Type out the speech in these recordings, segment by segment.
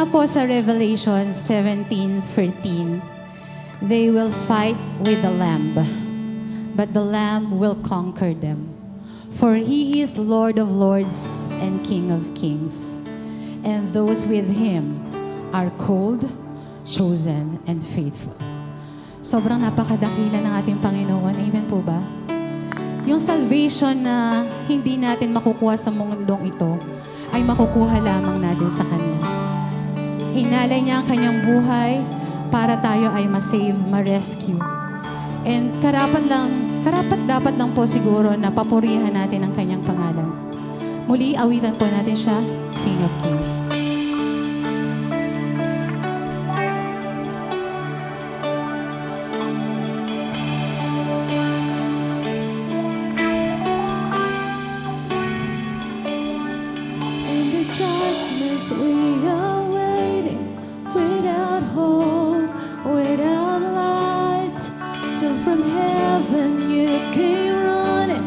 nga po sa Revelation 17:13, they will fight with the Lamb, but the Lamb will conquer them. For He is Lord of lords and King of kings, and those with Him are called, chosen, and faithful. Sobrang napakadakila ng ating Panginoon. Amen po ba? Yung salvation na hindi natin makukuha sa mundong ito, ay makukuha lamang natin sa Kanya. Inalay niya ang Kanyang buhay para tayo ay ma-save, ma-rescue. And karapat dapat lang po siguro na papurihan natin ang Kanyang pangalan. Muli, awitan po natin siya, King of Kings. We are waiting without hope, without light, till from heaven you came running.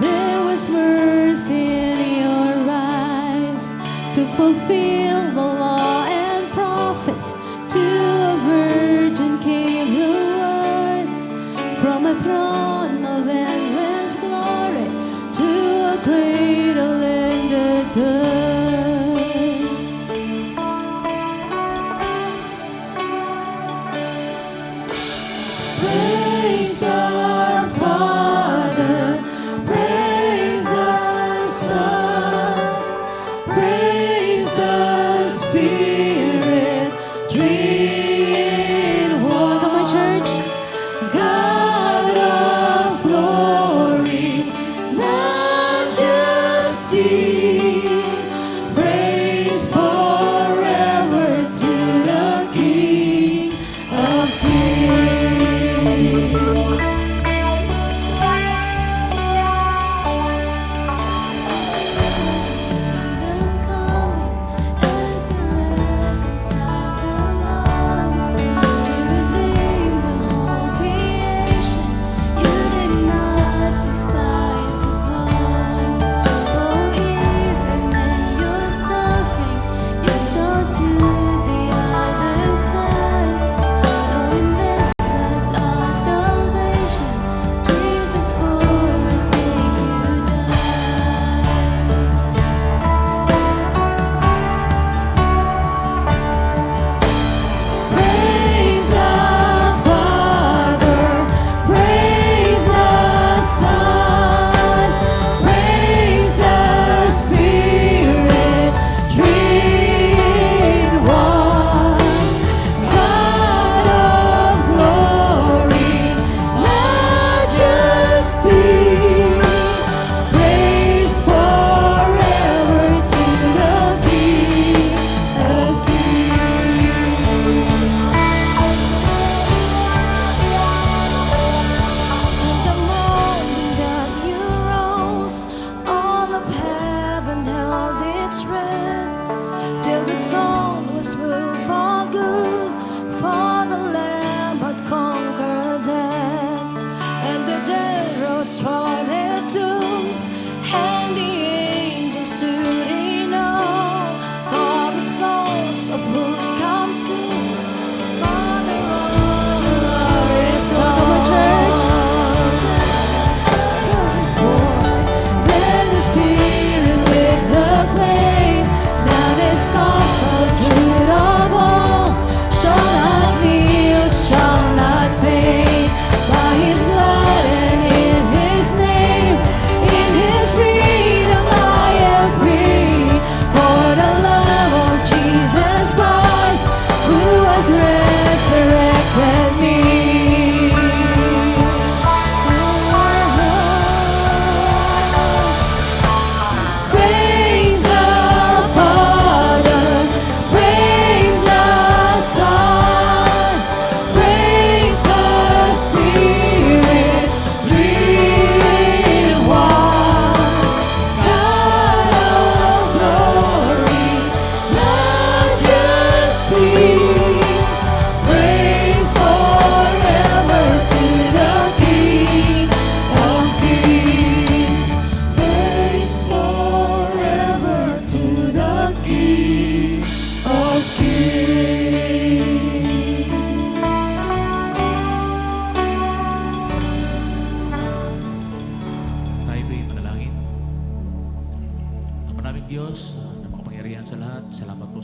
There was mercy in your eyes to fulfill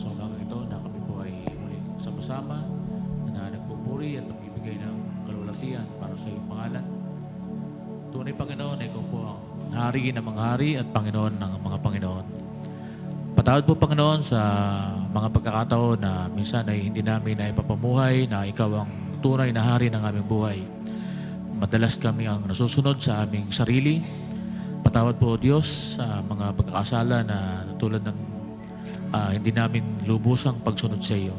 sa umagang ito na kami po ay muling sama-sama na nagpupuri at nagbibigay ng kalulatian para sa iyong pangalan. Tunay, Panginoon, ikaw po ang hari ng mga hari at Panginoon ng mga Panginoon. Patawad po, Panginoon, sa mga pagkakataon na minsan ay hindi namin na ipapamuhay na ikaw ang tunay na hari ng aming buhay. Madalas kami ang nasusunod sa aming sarili. Patawad po, Diyos, sa mga pagkakasala na tulad ng hindi namin lubusang pagsunod sa iyo.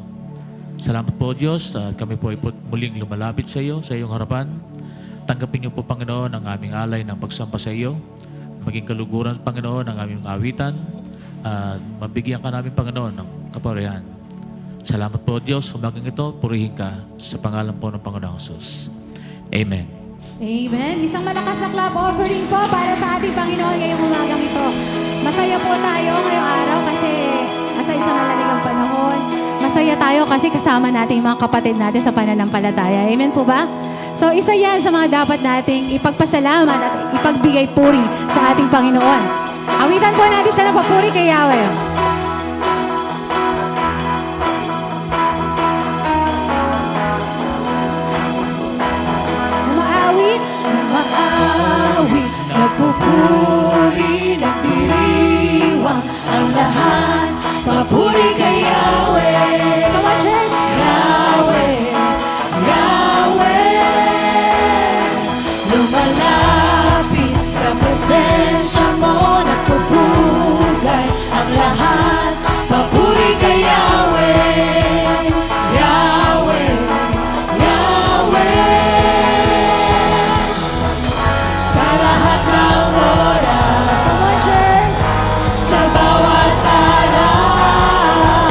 Salamat po, Diyos, at kami po ay muling lumalapit sa iyo, sa iyong harapan. Tanggapin niyo po, Panginoon, ang aming alay ng pagsampa sa iyo. Maging kaluguran, Panginoon, ang aming awitan. At mabigyan ka namin, Panginoon, ng kapurihan. Salamat po, Diyos. Umagang ito, purihin ka sa pangalan po ng Panginoong Jesus. Amen. Amen. Isang malakas na clap offering po para sa ating Panginoon ngayong umagang ito. Masaya po tayo ngayong araw kasi nasa isang malaligang panahon. Masaya tayo kasi kasama natin yung mga kapatid natin sa pananampalataya. Amen po ba? So isa yan sa mga dapat nating ipagpasalamat at ipagbigay puri sa ating Panginoon. Awitan po natin siya ng papuri kay Yahweh. Maawit, nagpupuri, nagdiriwang ang lahat. Papuri kay Yahweh. Come on, church! Yahweh, Yahweh. Lumalapit sa presensya mo, nagpupugay ang lahat. Papuri kay Yahweh, Yahweh, Yahweh. Sa lahat ng oras, come on, church! Sa bawat araw,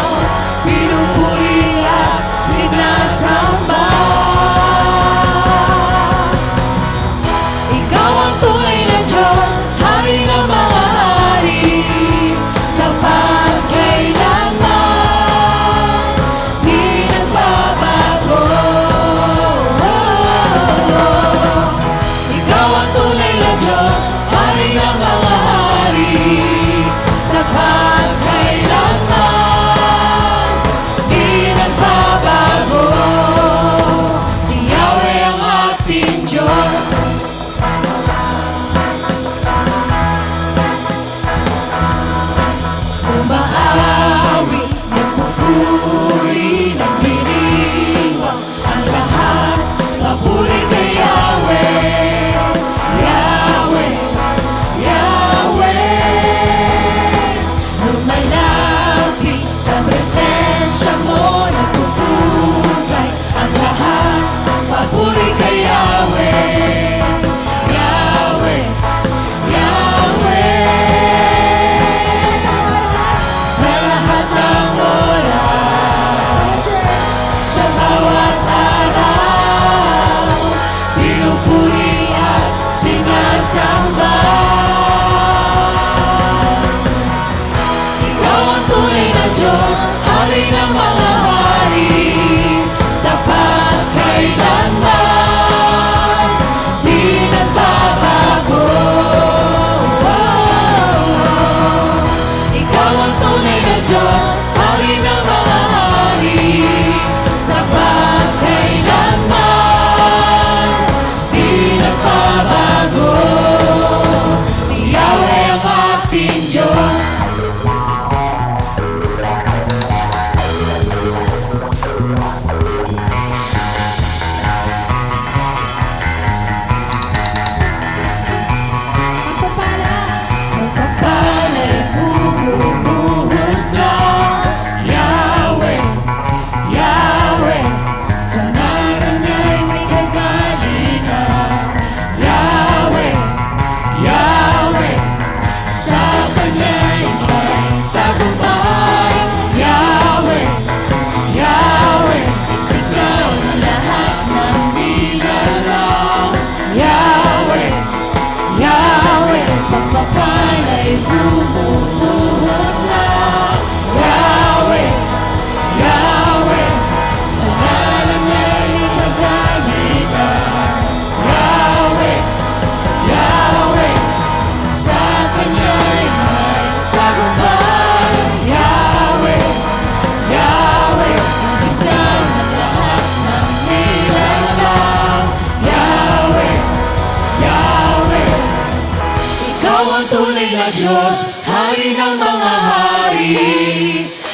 Diyos, hari ng mga hari,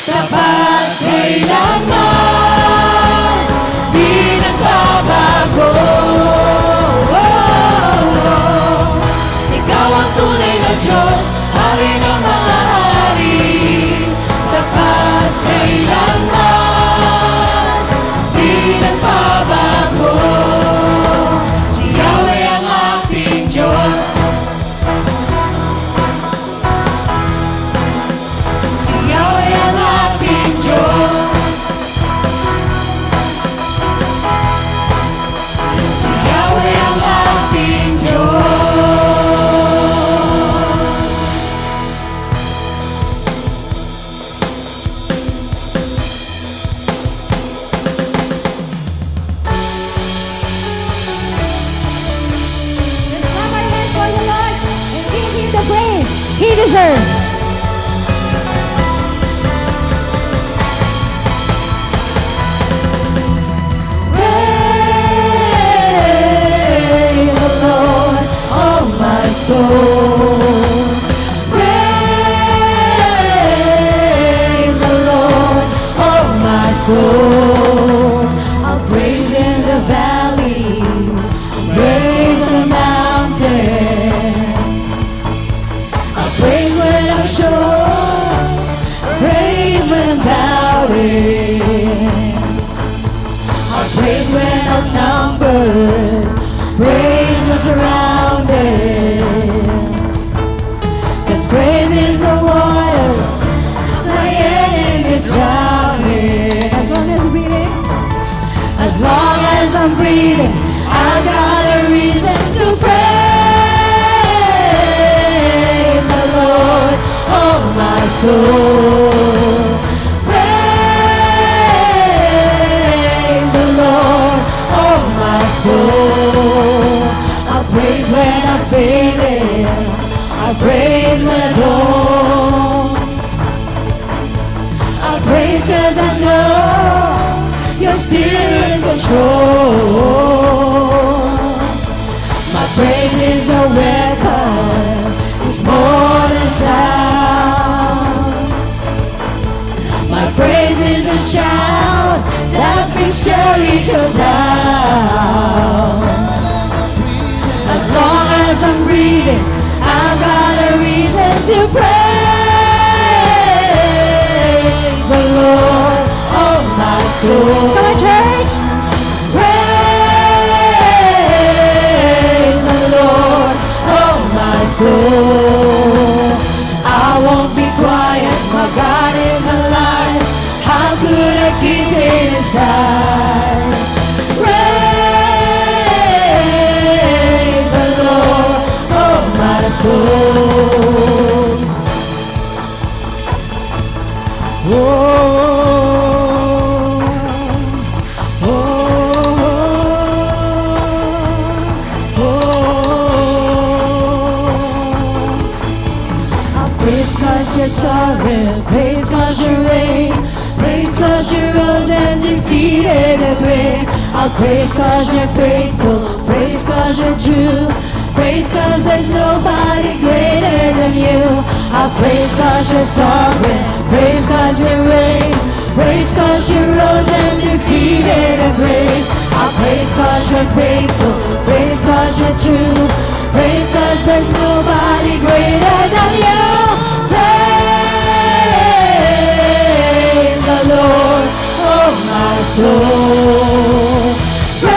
tapat kailanman, di nagbabago. Ikaw ang tunay na Diyos, hari ng mga hari, tapat kailanman, di nagbabago. Si Yahweh ang aking Diyos, si Yahweh ang aking Diyos, si Yahweh ang aking Diyos. Let's clap our hands for the Lord and give Him the praise He deserves. Praise the Lord, oh my soul. Praise the Lord, oh my soul. I'll praise in the valley, praise on the mountain. I'll praise when I'm sure, praise when I'm doubting. I'll praise when I'm numbered, praise when surrounded. 'Cause praise is the waters my enemies drowning. As long as we're breathing, As long as I'm breathing, I've got a reason to praise the Lord, oh my soul. Praise the Lord, oh my soul. I'll praise when I'm failing, I'll praise when I don't. I'll praise 'cause I know you're still in control. My praise is a weapon, it's more than sound. My praise is a shout that brings Jericho down. As long as I'm breathing, I've got a reason to praise the Lord, oh my soul. come on, church. Praise the Lord, oh my soul. I won't be quiet, my God is alive. How could I keep it inside? Praise the Lord, oh my soul. Praise 'cause you're sovereign, praise 'cause you reign, praise 'cause you rose and defeated the grave. I'll praise 'cause you're faithful, praise 'cause you're true, praise 'cause there's nobody greater than you. I'll praise 'cause you're sovereign, praise 'cause you reign, praise 'cause you rose and defeated the grave. I'll praise 'cause you're faithful, praise 'cause you're true, praise 'cause there's nobody greater than you. Praise the Lord, oh my soul. Praise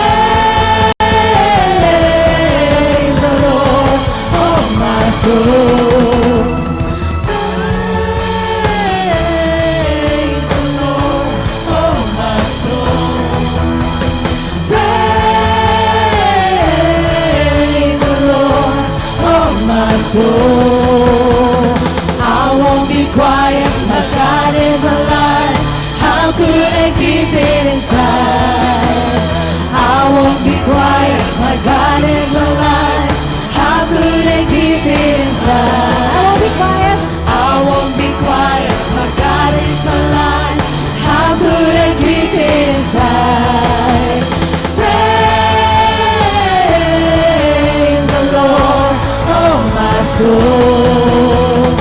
the Lord, oh my soul. Praise the Lord, oh my soul. Praise the Lord, oh my soul. I won't be quiet, my God is alive. How could I keep it inside? I won't be quiet, my God is alive. How could I keep it inside? I won't be quiet. I won't be quiet, my God is alive. How could I keep it inside? Praise the Lord, oh my soul.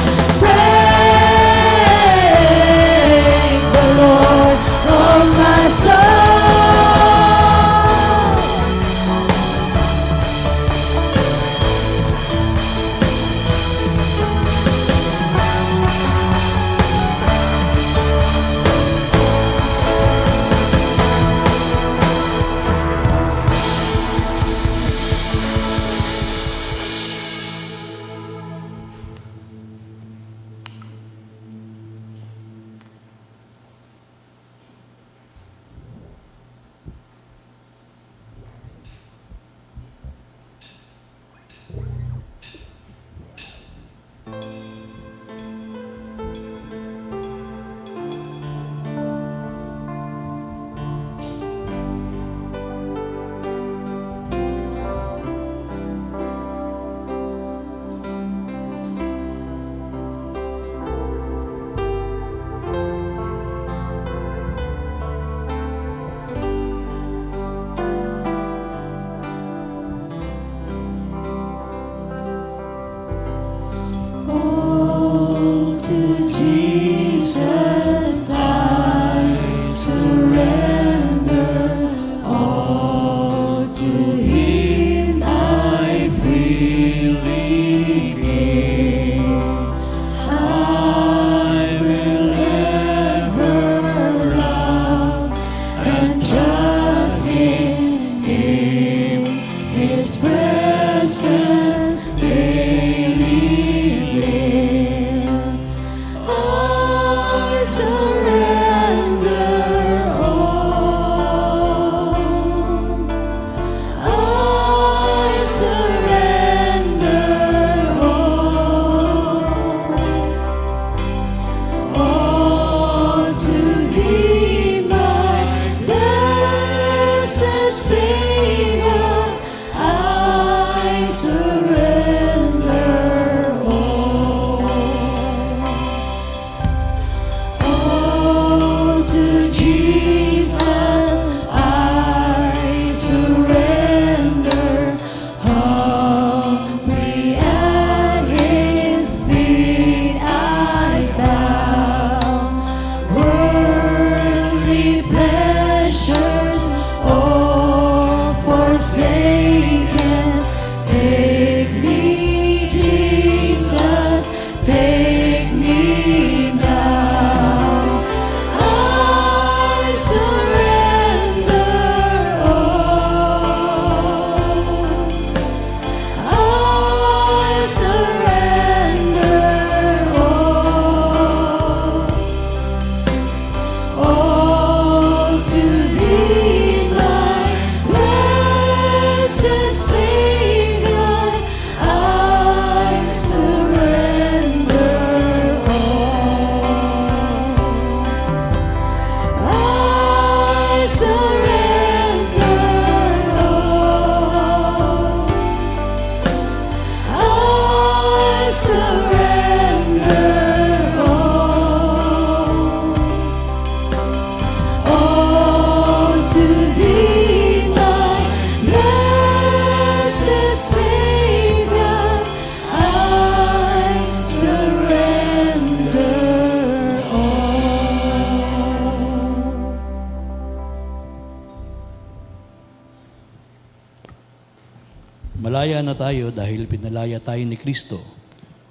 malaya na tayo dahil pinalaya tayo ni Kristo.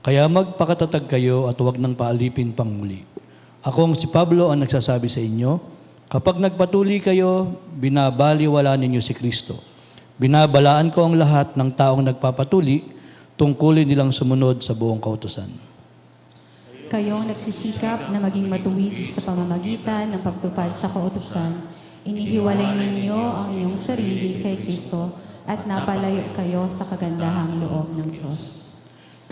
Kaya magpakatatag kayo at huwag nang paalipin pang muli. Akong si Pablo ang nagsasabi sa inyo, kapag nagpatuli kayo, binabaliwala ninyo si Kristo. Binabalaan ko ang lahat ng taong nagpapatuli, tungkulin nilang sumunod sa buong kautusan. Kayong nagsisikap na maging matuwid sa pamamagitan ng pagtupad sa kautusan, inihiwalay ninyo ang inyong sarili kay Kristo at napalayo kayo sa kagandahang loob ng Diyos.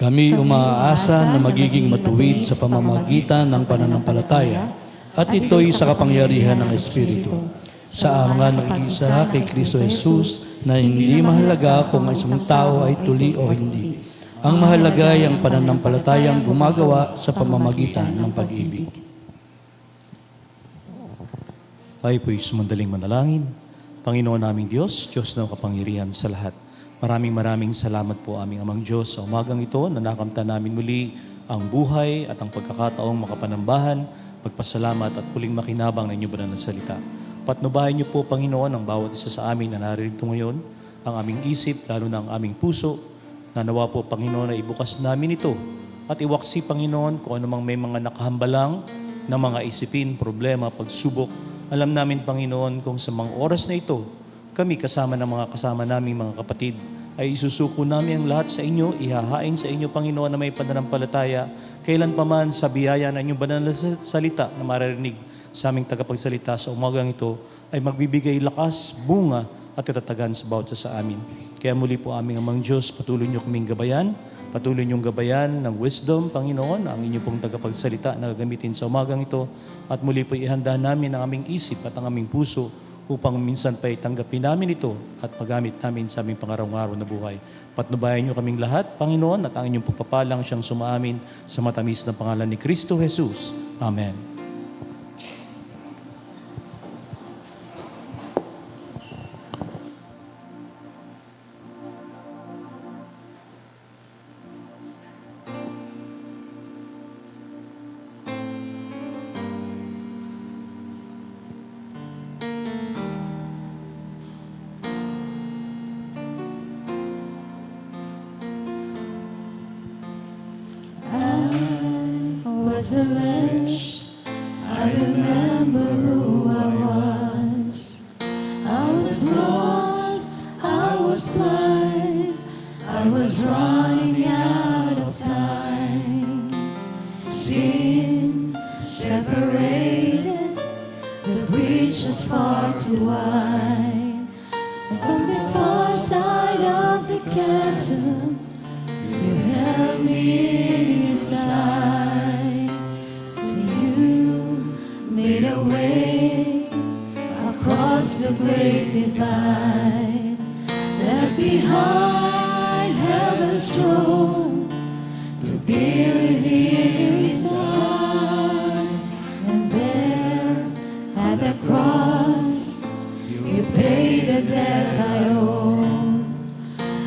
Kami umaasa na magiging matuwid sa pamamagitan ng pananampalataya at ito'y sa kapangyarihan ng Espiritu. Sa mga nag-iisa kay Kristo Jesus na hindi mahalaga kung isang tao ay tuli o hindi. Ang mahalaga ay ang pananampalatayang gumagawa sa pamamagitan ng pag-ibig. Tayo po'y sumandaling manalangin. Panginoon naming Diyos, Diyos na kapangyarihan sa lahat. Maraming salamat po aming Amang Diyos sa umagang ito na nakamta namin muli ang buhay at ang pagkakataong makapanambahan, magpasalamat at puling makinabang ng inyong banal na salita. Patnubayan niyo po, Panginoon, ang bawat isa sa amin na naririto ngayon, ang aming isip, lalo na ang aming puso, na nawa po, Panginoon, na ibukas namin ito at iwaksi, Panginoon, kung anumang may mga nakahambalang na mga isipin, problema, pagsubok. Alam namin, Panginoon, kung sa mga oras na ito, kami kasama ng mga kasama naming mga kapatid, ay isusuko namin ang lahat sa inyo, ihahain sa inyo, Panginoon, na may pananampalataya, kailan pa man sa biyaya na inyong banal na salita na maririnig sa aming tagapagsalita sa umagang ito, ay magbibigay lakas, bunga, at katatagan sa bawat isa sa amin. Kaya muli po aming Amang Diyos, patuloy niyo kaming gabayan, patuloy niyong gabayan ng wisdom, Panginoon, ang inyong pong tagapagsalita na gagamitin sa umagang ito, at muli po ihanda namin ang aming isip at ang aming puso upang minsan pa itanggapin namin ito at magamit namin sa aming pangaraw-araw na buhay. Patnubayan niyo kaming lahat, Panginoon, at ang inyong pagpapalang siyang sumaamin sa matamis na pangalan ni Kristo Jesus. Amen. Was a wretch, I remember who I was. I was lost, I was blind, I was running out of time. Sin separated, the breach was far too wide. From the far side of the chasm, you held me in your side. Made a way across the great divide, left behind heaven's throne to build it here inside. And there at the cross, you paid the debt I owed,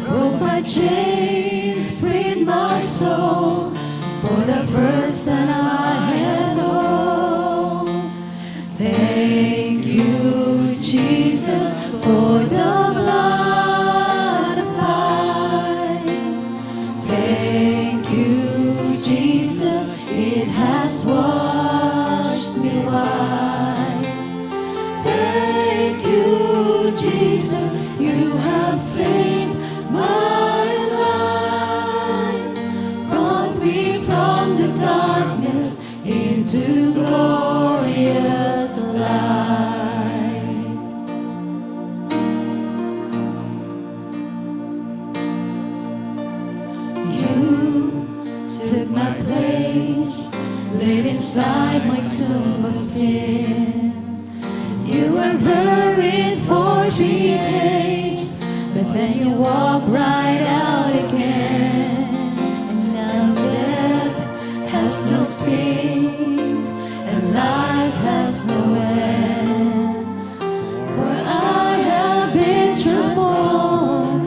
broke my chains, freed my soul. For the first time I had known. Thank you, Jesus, for the blood applied. Thank you, Jesus, it has washed me white. Thank you, Jesus, you have saved my life. Brought me from the darkness into glorious light. You took my place, laid inside my tomb of sin. You were buried for 3 days, but then you walked right out again. And now death has no sting, and life has no end. For I have been transformed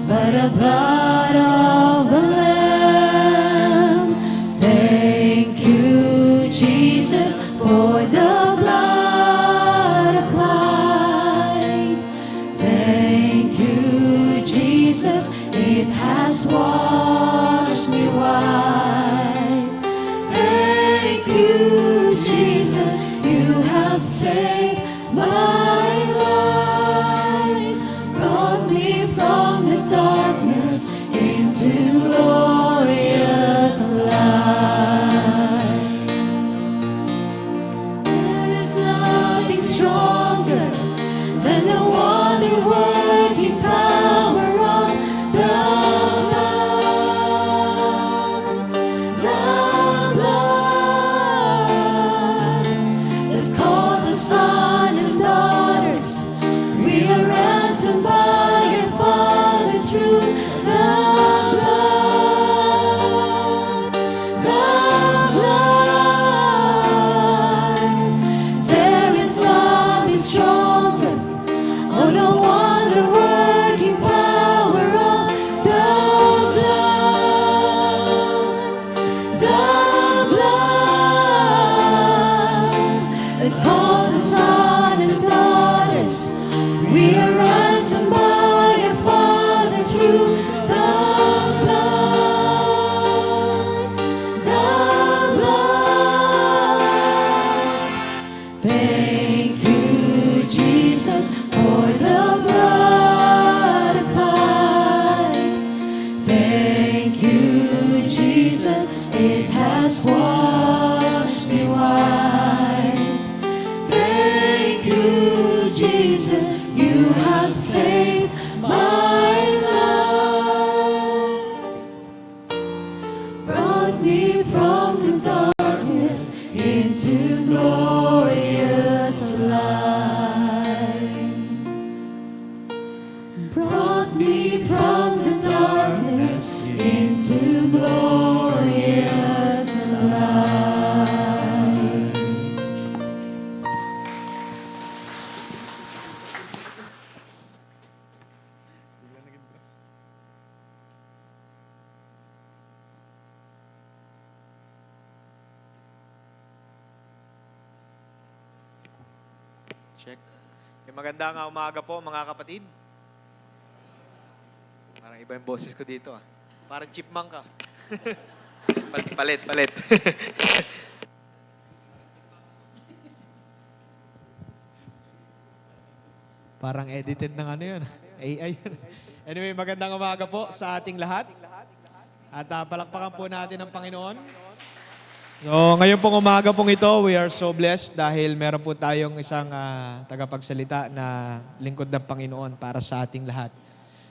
by the blood of the Lamb. Thank you, Jesus, for the blood applied. Thank you, Jesus, it my life, brought me from the darkness into glorious light. There is nothing stronger than the wonder-working power of the blood that calls us sons and daughters. We are ransomed by your Father true. The blood. There is nothing stronger. Oh, no wonder working power of the blood that calls us sons and daughters. We are ransomed by your Father true. The blood. Thank you, Jesus, for the blood applied. Thank you, Jesus, it has washed me white. Thank you, Jesus, you have saved my life. Brought me from the darkness into glorious light. Brought me from the darkness into glorious light. Check. Magandang umaga po mga kapatid. Parang iba yung boses ko dito ah. Parang chipmunk ka. Palit. Parang edited ng ano yun. AI yun. Anyway, magandang umaga po sa ating lahat. At palakpakan po natin ang Panginoon. So, ngayon pong umaga pong ito, we are so blessed dahil meron po tayong isang tagapagsalita na lingkod ng Panginoon para sa ating lahat.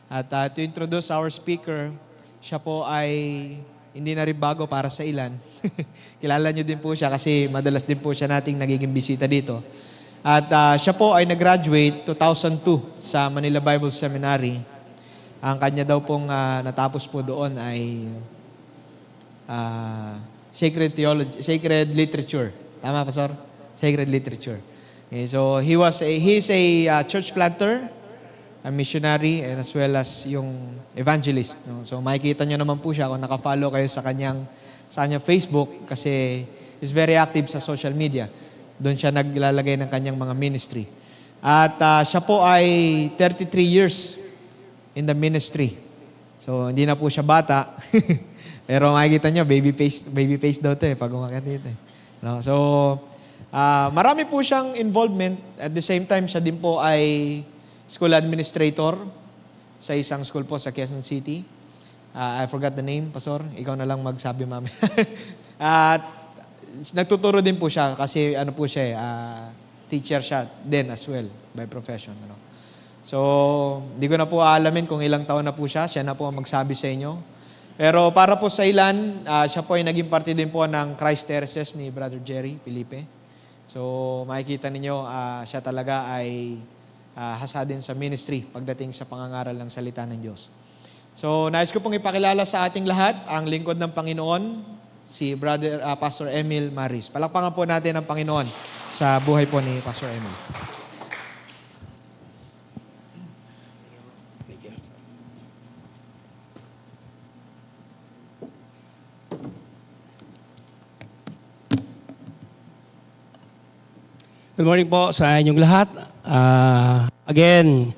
At to introduce our speaker, siya po ay hindi na rin bago para sa ilan. Kilala niyo din po siya kasi madalas din po siya nating nagiging bisita dito. At siya po ay nag-graduate 2002 sa Manila Bible Seminary. Ang kanya daw pong natapos po doon ay Sacred Literature. Tama, Pastor? Sacred Literature. Okay, so he's a church planter, a missionary, and as well as yung evangelist. No? So makikita nyo naman po siya kung nakafollow kayo sa kanyang Facebook kasi he's very active sa social media. Doon siya naglalagay ng kanyang mga ministry. At siya po ay 33 years in the ministry. So hindi na po siya bata. Pero makikita nyo, baby face daw ito pag umakyat dito. No? So, marami po siyang involvement. At the same time, siya din po ay school administrator sa isang school po sa Quezon City. I forgot the name, Pastor. Ikaw na lang magsabi, mami. At nagtuturo din po siya kasi ano po siya, teacher siya din as well by profession. Ano? So, hindi ko na po aalamin kung ilang taon na po siya. Siya na po ang magsabi sa inyo. Pero para po sa ilan, siya po ay naging parte din po ng Christ Terraces ni Brother Jerry Felipe. So makikita ninyo, siya talaga ay hasa din sa ministry pagdating sa pangangaral ng salita ng Diyos. So nais ko pong ipakilala sa ating lahat ang lingkod ng Panginoon, si Pastor Emil Maris. Palakpakan po natin ang Panginoon sa buhay po ni Pastor Emil. Good morning po sa inyong lahat. Again,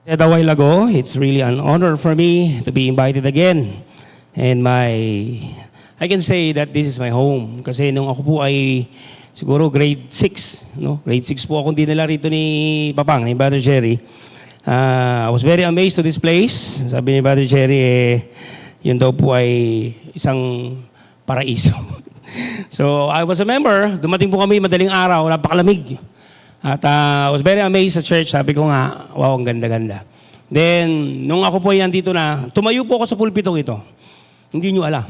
said a while ago, it's really an honor for me to be invited again. And I can say that this is my home. Kasi nung ako po ay siguro grade 6. No? Grade 6 po akong dinala rito ni Papang, ni Brother Jerry. I was very amazed to this place. Sabi ni Brother Jerry, yun daw po ay isang paraiso. So I was a member. Dumating po kami madaling araw, napakalamig. At I was very amazed sa church. Sabi ko nga, wow, ang ganda-ganda. Then, nung ako po yan dito na, tumayo po ako sa pulpitong ito. Hindi nyo alam.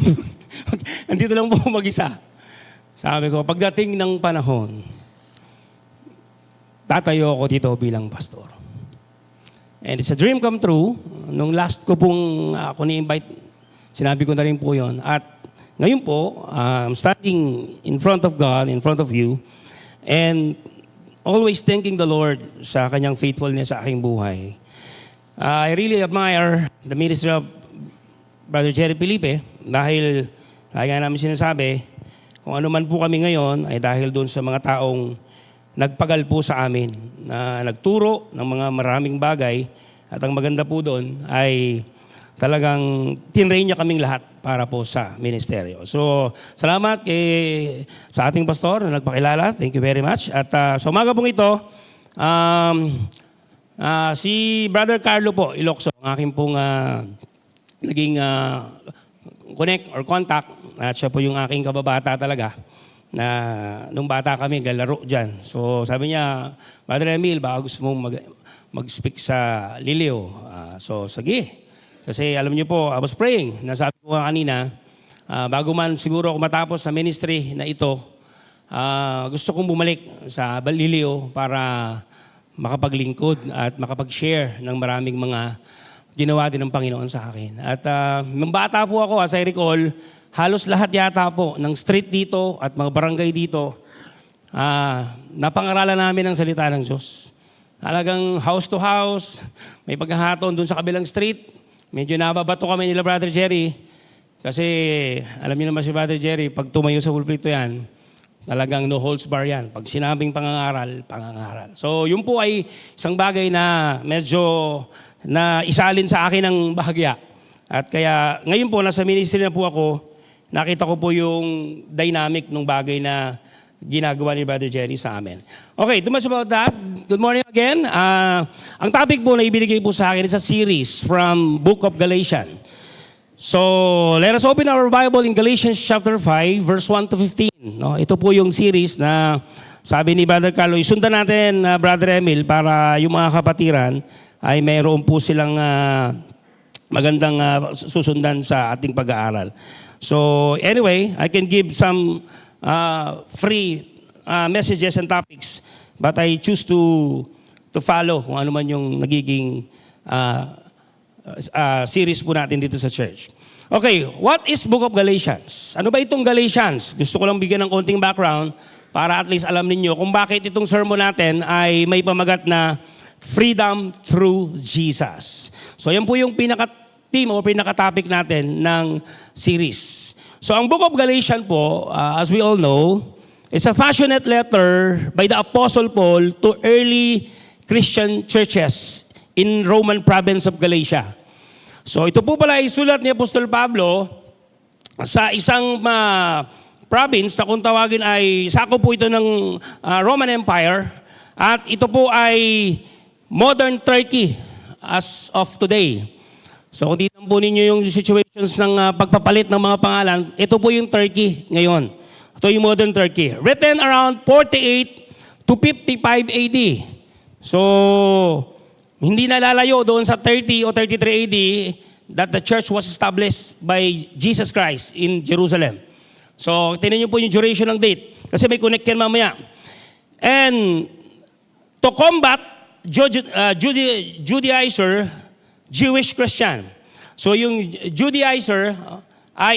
Andito lang po mag-isa. Sabi ko, pagdating ng panahon, tatayo ako dito bilang pastor. And it's a dream come true. Nung last ko pong ako ni-invite, sinabi ko na rin po yon. At ngayon po, I'm standing in front of God, in front of you, and always thanking the Lord sa kanyang faithfulness sa aking buhay. I really admire the ministry of Brother Jerry Felipe dahil, kaya namin sinasabi, kung ano man po kami ngayon ay dahil doon sa mga taong nagpagal po sa amin na nagturo ng mga maraming bagay at ang maganda po doon ay talagang tinrain niya kaming lahat para po sa ministeryo. So, salamat sa ating pastor na nagpakilala. Thank you very much. At sa umaga pong ito, si Brother Carlo po, Ilocso, ang aking pong naging connect or contact. At siya po yung aking kababata talaga na nung bata kami, galaro dyan. So sabi niya, Brother Emil, baka gusto mong mag-speak sa Liliw. So sige. Kasi alam niyo po, I was praying. Nasabi ko kanina, bago man siguro ako matapos sa ministry na ito, gusto kong bumalik sa Liliw para makapaglingkod at makapag-share ng maraming mga ginawa din ng Panginoon sa akin. At nung bata po ako, as I recall, halos lahat yata po ng street dito at mga barangay dito, napangaralan namin ang salita ng Diyos. Talagang house to house, may paghahaton doon sa kabilang street. Medyo nababato kami nila Brother Jerry. Kasi alam niyo naman si Brother Jerry, pag tumayo sa pulpito yan, talagang no holds bar yan. Pag sinabing pangangaral, pangangaral. So yun po ay isang bagay na medyo na isalin sa akin ng bahagya. At kaya ngayon po, nasa ministry na po ako, nakita ko po yung dynamic ng bagay na ginagawa ni Brother Jerry sa amin. Okay, too much about that. Good morning again. Ang topic po na ibinigay po sa akin is a series from Book of Galatians. So, let us open our Bible in Galatians chapter 5, verse 1 to 15. No, ito po yung series na sabi ni Brother Carlo, isundan natin, Brother Emil, para yung mga kapatiran ay mayroon po silang magandang susundan sa ating pag-aaral. So anyway, I can give some free messages and topics, but I choose to follow kung ano man yung nagiging series po natin dito sa church. Okay, what is Book of Galatians? Ano ba itong Galatians? Gusto ko lang bigyan ng konting background para at least alam ninyo kung bakit itong sermon natin ay may pamagat na Freedom Through Jesus. So yan po yung pinaka-theme o pinaka-topic natin ng series. So ang Book of Galatians po, as we all know, is a passionate letter by the Apostle Paul to early Christian churches in Roman province of Galatia. So ito po pala ay sulat ni Apostol Pablo sa isang province na kung tawagin ay sakop po ito ng Roman Empire at ito po ay modern Turkey as of today. So kung tinan po ninyo yung situations ng pagpapalit ng mga pangalan, ito po yung Turkey ngayon. Ito yung modern Turkey. Written around 48 to 55 AD. So, hindi nalalayo doon sa 30 o 33 AD that the church was established by Jesus Christ in Jerusalem. So, tinan nyo po yung duration ng date. Kasi may connect yan mamaya. And to combat Judaizer, Jewish Christian. So yung Judaizer,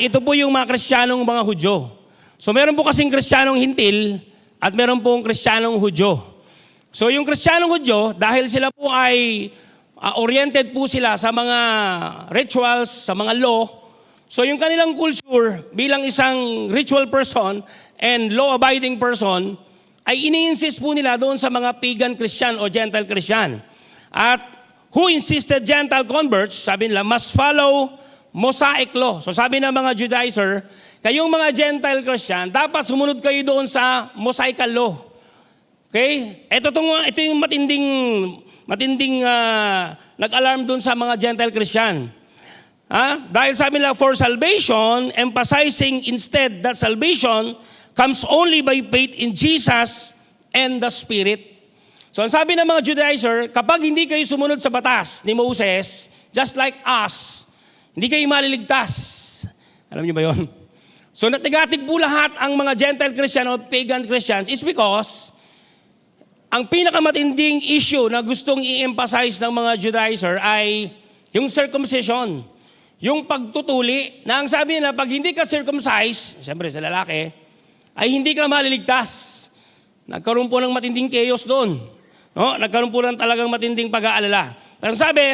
ito po yung mga Kristiyanong mga Hudyo. So meron po kasing Kristiyanong Hintil at meron pong Kristiyanong Hudyo. So yung Kristiyanong Hudyo, dahil sila po ay oriented po sila sa mga rituals, sa mga law, so yung kanilang culture bilang isang ritual person and law-abiding person, ay ini-insist po nila doon sa mga pagan Christian o Gentile Christian. At who insisted Gentile converts, sabi nila, must follow Mosaic law. So sabi ng mga Judaizer, kayong mga Gentile Christian, dapat sumunod kayo doon sa Mosaical law. Okay? Ito yung matinding nag-alarm doon sa mga Gentile Christian. Dahil sabi nila, for salvation, emphasizing instead that salvation comes only by faith in Jesus and the Spirit. So ang sabi ng mga Judaizer, kapag hindi kayo sumunod sa batas ni Moses, just like us, hindi kayo maliligtas. Alam niyo ba yon? So natigatig po lahat ang mga Gentile Christian o pagan Christians is because ang pinakamatinding issue na gustong i-emphasize ng mga Judaizer ay yung circumcision. Yung pagtutuli, na ang sabi nila, pag hindi ka circumcised, siyempre sa lalaki, ay hindi ka maliligtas. Nagkaroon po ng matinding chaos doon. No? Nagkaroon po ng talagang matinding pag-aalala. Ang sabi,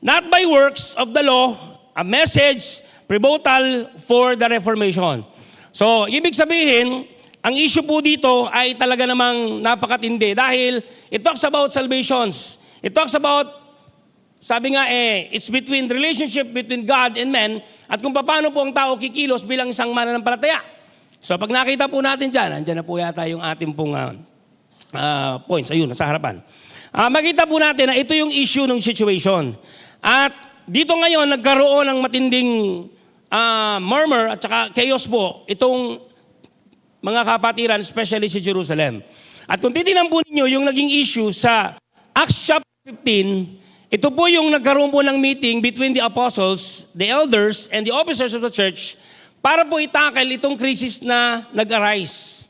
not by works of the law, a message pivotal for the Reformation. So, ibig sabihin, ang issue po dito ay talaga namang napakatindi dahil it talks about salvations. It talks about, sabi nga it's between relationship between God and men at kung paano po ang tao kikilos bilang isang mananampalataya. So, pag nakita po natin dyan, andyan na po yata yung ating pong points. Ayun, nasa harapan. Makita po natin na ito yung issue ng situation. At dito ngayon, nagkaroon ng matinding murmur at saka chaos po itong mga kapatiran, especially si Jerusalem. At kung titignan po ninyo yung naging issue sa Acts chapter 15, ito po yung nagkaroon po ng meeting between the apostles, the elders, and the officers of the church para po itakal itong krisis na nag-arise.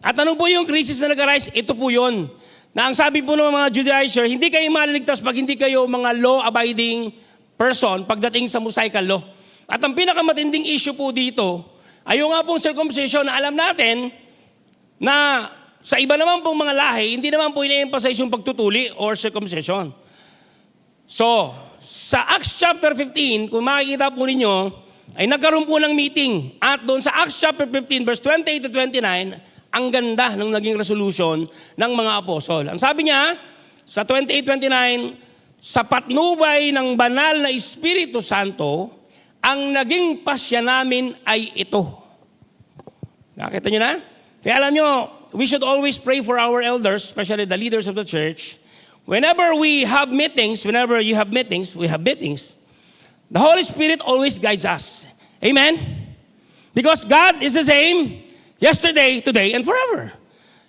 At ano po yung krisis na nag-arise? Ito po yun. Na ang sabi po ng mga Judaizer, hindi kayo maliligtas pag hindi kayo mga law-abiding person pagdating sa Mosaical law. At ang pinakamatinding issue po dito ay yung nga pong circumcision na alam natin na sa iba naman pong mga lahi, hindi naman po ina-emphasize yung pagtutuli or circumcision. So, sa Acts chapter 15, kung makikita po ninyo, ay nagkaroon po ng meeting. At doon sa Acts chapter 15, verse 28 to 29, ang ganda ng naging resolution ng mga apostol. Ang sabi niya, sa 28-29, sa patnubay ng banal na Espiritu Santo, ang naging pasya namin ay ito. Nakita niyo na? Kaya alam niyo, we should always pray for our elders, especially the leaders of the church. Whenever we have meetings, whenever you have meetings, we have meetings, the Holy Spirit always guides us. Amen? Because God is the same yesterday, today, and forever.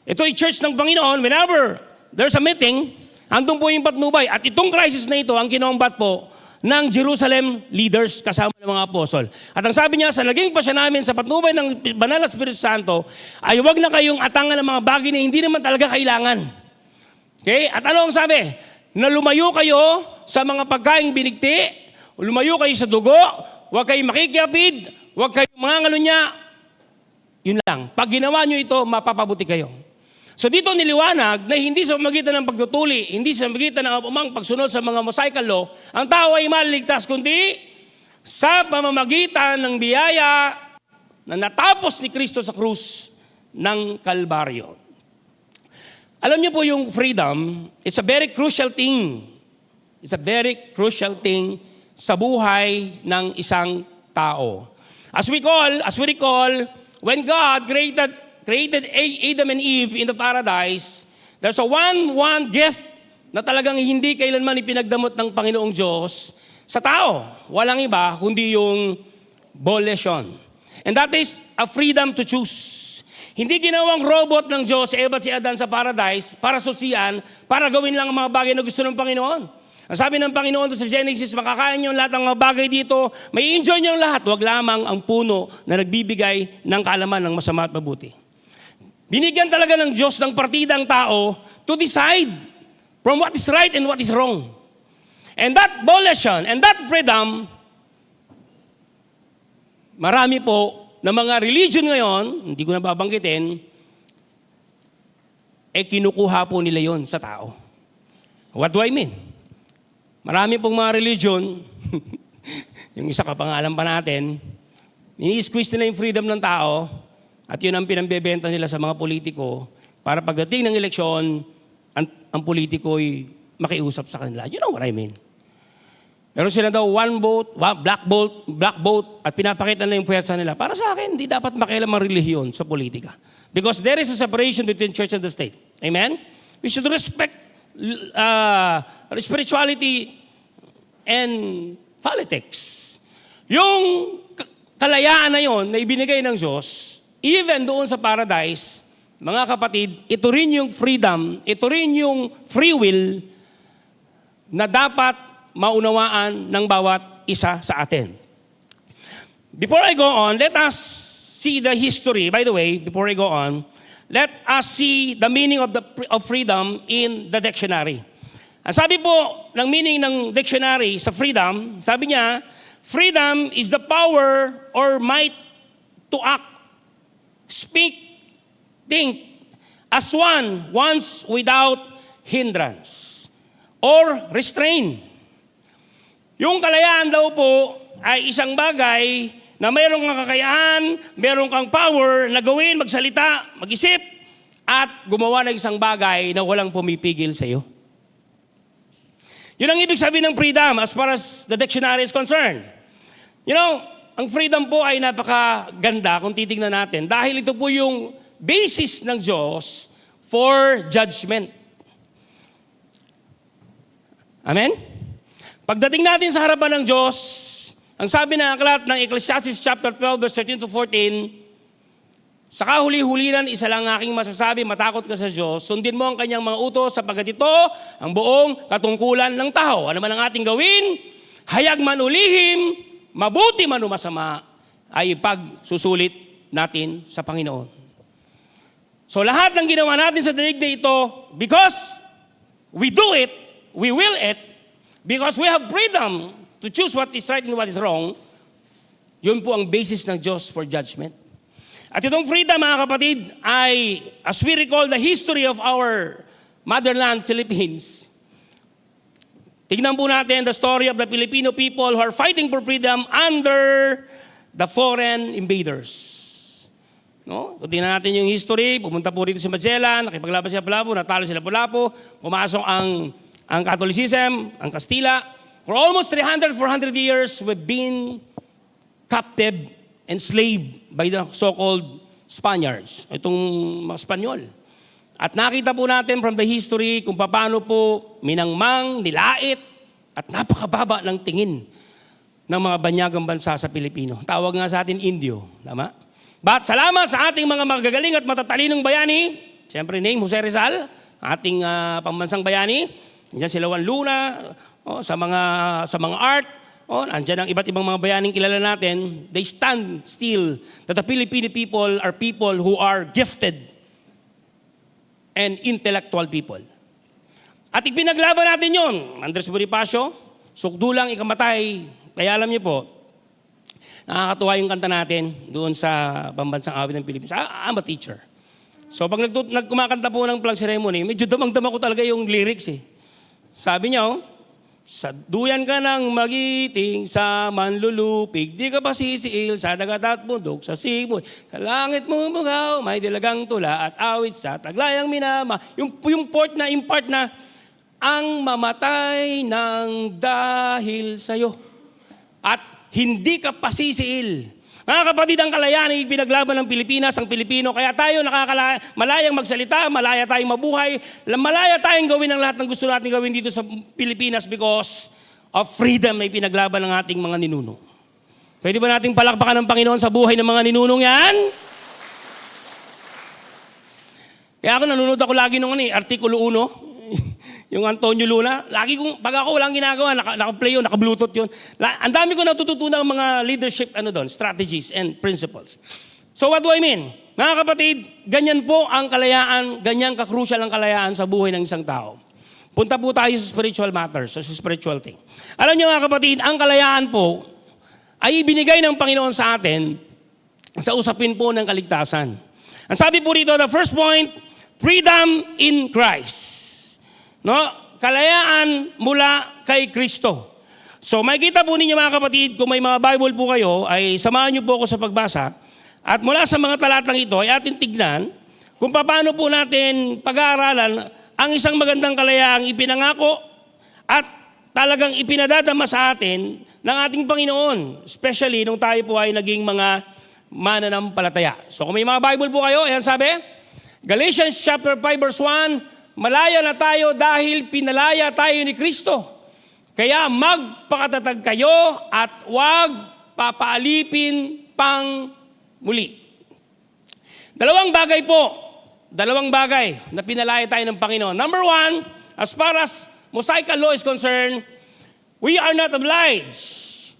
Ito ay church ng Panginoon. Whenever there's a meeting, andun po yung patnubay. At itong crisis na ito, ang kinombat po ng Jerusalem leaders kasama ng mga apostol. At ang sabi niya, sa naging pasya namin sa patnubay ng Banal na Espiritu Santo, ay huwag na kayong atangan ng mga bagay na hindi naman talaga kailangan. Okay? At ano ang sabi? Na lumayo kayo sa mga pagkaing binigti, lumayo kayo sa dugo, huwag kayong makikiapid, huwag kayong mangangalunya. Yun lang. Pag ginawa nyo ito, mapapabuti kayo. So dito niliwanag na hindi sa pamamagitan ng pagtutuli, hindi sa pamamagitan ng umang pagsunod sa mga Mosaical law, ang tao ay maliligtas, kundi sa pamamagitan ng biyaya na natapos ni Kristo sa krus ng Kalbaryo. Alam niyo po yung freedom, it's a very crucial thing. It's a very crucial thing sa buhay ng isang tao. As we recall, when God created Adam and Eve in the paradise, there's a one gift na talagang hindi kailanman ipinagdamot ng Panginoong Diyos sa tao. Walang iba kundi yung volition. And that is a freedom to choose. Hindi ginawang robot ng Diyos si Eva at si Adan sa paradise para susian, para gawin lang ang mga bagay na gusto ng Panginoon. Ang sabi ng Panginoon sa Genesis, makakain niyo lahat ng mga bagay dito, may enjoy niyo lahat, wag lamang ang puno na nagbibigay ng kaalaman ng masama at mabuti. Binigyan talaga ng Diyos ng partida ang tao to decide from what is right and what is wrong. And that volition and that freedom, marami po na mga religion ngayon, hindi ko na babanggitin, kinukuha po nila yon sa tao. What do I mean? Marami pong mga religion, yung isa kapangalan pa natin, ini-squeeze nila yung freedom ng tao, at yun ang pinambebenta nila sa mga politiko para pagdating ng eleksyon, ang politiko ay makiusap sa kanila. You know what I mean? Meron sila daw black boat, at pinapakita nila yung puwersa nila. Para sa akin, hindi dapat makialam ang relihiyon sa politika. Because there is a separation between church and the state. Amen? We should respect spirituality and politics. Yung kalayaan na yon na ibinigay ng Diyos, even doon sa paradise, mga kapatid, ito rin yung freedom, ito rin yung free will na dapat maunawaan ng bawat isa sa atin. Before I go on, let us see the history. By the way, before I go on, let us see the meaning of freedom in the dictionary. Ang sabi po ng meaning ng dictionary sa freedom, sabi niya, freedom is the power or might to act, speak, think as one once without hindrance or restraint. Yung kalayaan daw po ay isang bagay na mayroong kang kakayahan, mayroong kang power na gawin, magsalita, mag-isip, at gumawa ng isang bagay na walang pumipigil sa iyo. Yun ang ibig sabihin ng freedom as far as the dictionary is concerned. You know, ang freedom po ay napakaganda kung titignan natin dahil ito po yung basis ng Diyos for judgment. Amen? Pagdating natin sa harapan ng Diyos, ang sabi ng aklat ng Ecclesiastes chapter 12 verse 13 to 14, sa kahuli-hulinan, isa lang aking masasabi, matakot ka sa Diyos, sundin mo ang kanyang mga utos sapagkat ito ang buong katungkulan ng tao. Ano man ang ating gawin, hayag man o lihim, mabuti man o masama, ay pagsusulit natin sa Panginoon. So lahat ng ginawa natin sa daigdig na ito, because we do it, we will it, because we have freedom to choose what is right and what is wrong, yun po ang basis ng Diyos for judgment. At itong freedom, mga kapatid, ay, as we recall the history of our motherland, Philippines, tignan po natin the story of the Filipino people who are fighting for freedom under the foreign invaders. No? Kung tingnan natin yung history, pumunta po rito si Magellan, nakipaglaban sila Lapu-Lapu, natalo sila Lapu-Lapu, pumasok ang Catholicism, ang Kastila. For almost 300, 400 years, we've been captive, enslaved by the so-called Spaniards, itong mga Espanyol. At nakita po natin from the history kung paano po minangmang, nilait, at napakababa ng tingin ng mga banyagang bansa sa Pilipino. Tawag nga sa atin Indio, tama? But salamat sa ating mga magagaling at matatalinong bayani, siyempre name Jose Rizal, ating pambansang bayani. Diyan si Juan Luna, sa mga art, andyan ang iba't ibang mga bayaning kilala natin. They stand still that the Filipino people are people who are gifted and intellectual people. At ipinaglaban natin yon. Andres Bonifacio, sukdulang ikamatay. Kaya alam niyo po, nakakatuwa yung kanta natin doon sa pambansang awit ng Pilipinas. I'm a teacher. So pag nagkumakanta po ng flag ceremony, medyo damang-dama ko talaga yung lyrics eh. Sabi niya, sa duyan ka ng magiting sa manlulupig, di ka pa sisiil sa dagat at bundok, sa simoy, sa langit mo bugaw, may dilagang tula at awit sa taglayang minama. Yung part na, ang mamatay ng dahil sa'yo. At hindi ka pa sisiil. Mga kapatid, ang kalayaan ay pinaglaban ng Pilipinas, ang Pilipino. Kaya tayo malayang magsalita, malaya tayong mabuhay, malaya tayong gawin ang lahat ng gusto natin gawin dito sa Pilipinas because of freedom na pinaglaban ng ating mga ninuno. Pwede ba nating palakpakan ng Panginoon sa buhay ng mga ninunong yan? Kaya nanonood ako lagi nung Artikulo 1. Yung Antonio Luna, lagi kong, pag ako walang ginagawa, naka-play yun, naka-bluetooth yun. Ang dami ko natututunan ng mga leadership strategies and principles. So what do I mean? Mga kapatid, ganyan po ang kalayaan, ganyan ka-crucial ang kalayaan sa buhay ng isang tao. Punta po tayo sa spiritual matters, sa spiritual thing. Alam niyo mga kapatid, ang kalayaan po ay ibinigay ng Panginoon sa atin sa usapin po ng kaligtasan. Ang sabi po rito, the first point, freedom in Christ. No, kalayaan mula kay Kristo. So makikita po ninyo mga kapatid, kung may mga Bible po kayo, ay samahan niyo po ako sa pagbasa. At mula sa mga talatang ito ay ating tignan kung paano po natin pag-aaralan ang isang magandang kalayaang ipinangako at talagang ipinadadama sa atin ng ating Panginoon. Especially nung tayo po ay naging mga mananampalataya. So kung may mga Bible po kayo, ayan sabi, Galatians chapter 5 verse 1, malaya na tayo dahil pinalaya tayo ni Kristo. Kaya magpakatatag kayo at huwag papaalipin pang muli. Dalawang bagay na pinalaya tayo ng Panginoon. Number one, as far as Mosaical law is concerned, we are not obliged.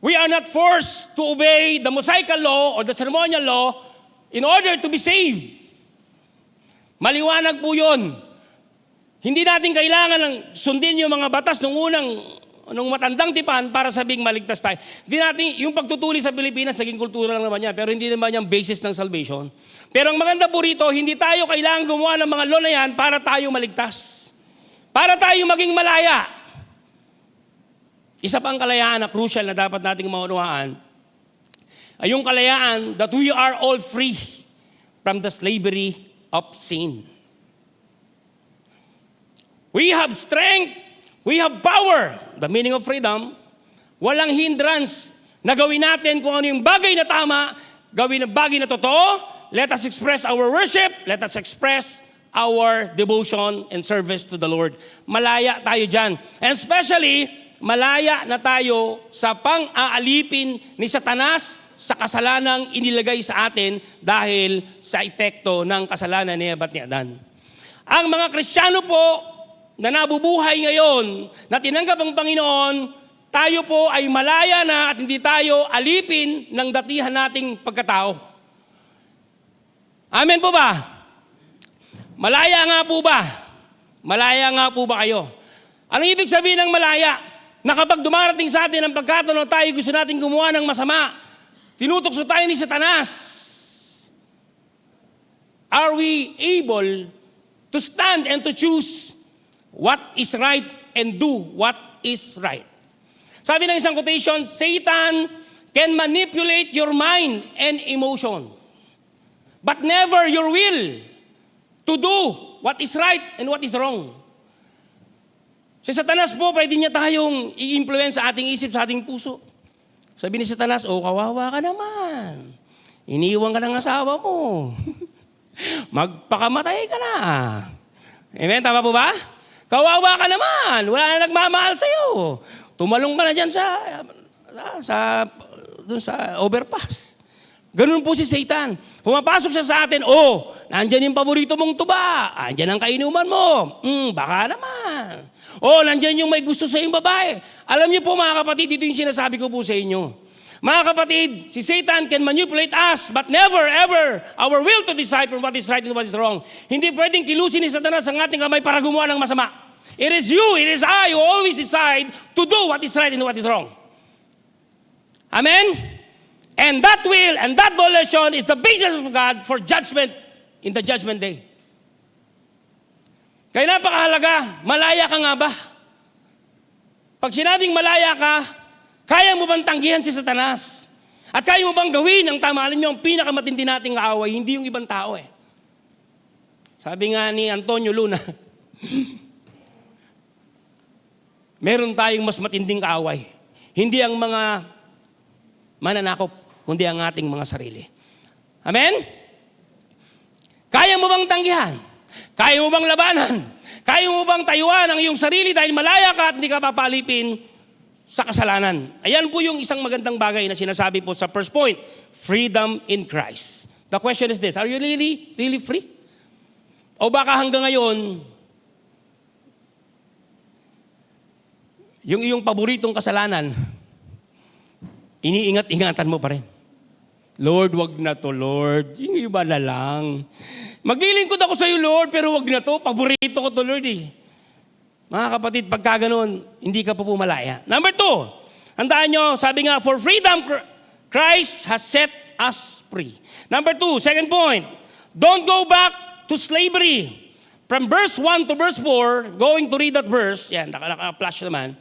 We are not forced to obey the Mosaical law or the ceremonial law in order to be saved. Maliwanag po yun. Hindi natin kailangan ng sundin yung mga batas nung matandang tipan para sabing maligtas tayo. Hindi natin, yung pagtutuli sa Pilipinas, naging kultura lang naman yan, pero hindi naman yung basis ng salvation. Pero ang maganda po rito, hindi tayo kailangan gumawa ng mga law na yan para tayo maligtas. Para tayo maging malaya. Isa pang kalayaan na crucial na dapat nating maunawaan ay yung kalayaan that we are all free from the slavery of sin. We have strength, we have power. The meaning of freedom, walang hindrance na gawin natin kung ano yung bagay na tama, gawin ang bagay na totoo. Let us express our worship, let us express our devotion and service to the Lord. Malaya tayo dyan. And especially, malaya na tayo sa pang-aalipin ni Satanas sa kasalanang inilagay sa atin dahil sa epekto ng kasalanan ni Eva at ni Adan. Ang mga Kristiyano po na nabubuhay ngayon, na tinanggap ang Panginoon, tayo po ay malaya na at hindi tayo alipin ng datihan nating pagkatao. Amen po ba? Malaya nga po ba? Malaya nga po ba kayo? Anong ibig sabihin ng malaya? Na kapag dumarating sa atin ang pagkataon tayo gusto natin gumawa ng masama, tinutokso tayo ni Satanas, are we able to stand and to choose what is right and do what is right? Sabi ng isang quotation, Satan can manipulate your mind and emotion, but never your will to do what is right and what is wrong. Si Satanas po, pwede niya tayong i-influence sa ating isip, sa ating puso. Sabi ni Satanas, kawawa ka naman. Iniwan ka ng asawa mo. Magpakamatay ka na. Amen? Tama po ba? Kawawa ka naman. Wala na nagmamahal sa'yo. Tumalong ka na dyan dun sa overpass. Ganun po si Satan. Pumapasok siya sa atin, nandyan yung paborito mong tuba. Andyan ang kainuman mo. Baka naman. Nandyan yung may gusto sa iyong babae. Alam niyo po mga kapatid, dito yung sinasabi ko po sa inyo. Mga kapatid, si Satan can manipulate us, but never ever our will to decide what is right and what is wrong. Hindi pwedeng kilusin ni Satanas ang ating kamay para gumawa ng masama. It is you, it is I who always decide to do what is right and what is wrong. Amen? And that will and that volition is the basis of God for judgment in the judgment day. Kaya napakahalaga, malaya ka nga ba? Pag sinabing malaya ka, kaya mo bang tanggihan si Satanas? At kaya mo bang gawin ang tama? Alam niyo, ang pinakamatindi nating kaaway, hindi yung ibang tao eh. Sabi nga ni Antonio Luna, meron tayong mas matinding kaaway. Hindi ang mga mananakop, kundi ang ating mga sarili. Amen? Kaya mo bang tanggihan? Kaya mo bang labanan? Kaya mo bang tayuan ang iyong sarili dahil malaya ka at hindi ka papalipin sa kasalanan? Ayan po yung isang magandang bagay na sinasabi po sa first point, freedom in Christ. The question is this, are you really free? O baka hanggang ngayon, yung iyong paboritong kasalanan, iniingat-ingatan mo pa rin. Lord, wag na to, Lord. Yung iba na lang. Maglilingkod ako sa iyo, Lord, pero wag na to. Paborito ko to, Lord eh. Mga kapatid, pagka ganun, hindi ka pa pumalaya. Number 2, handaan nyo, sabi nga, for freedom, Christ has set us free. Number 2, second point, don't go back to slavery. From verse 1 to verse 4, going to read that verse, yan, naka-flash naman.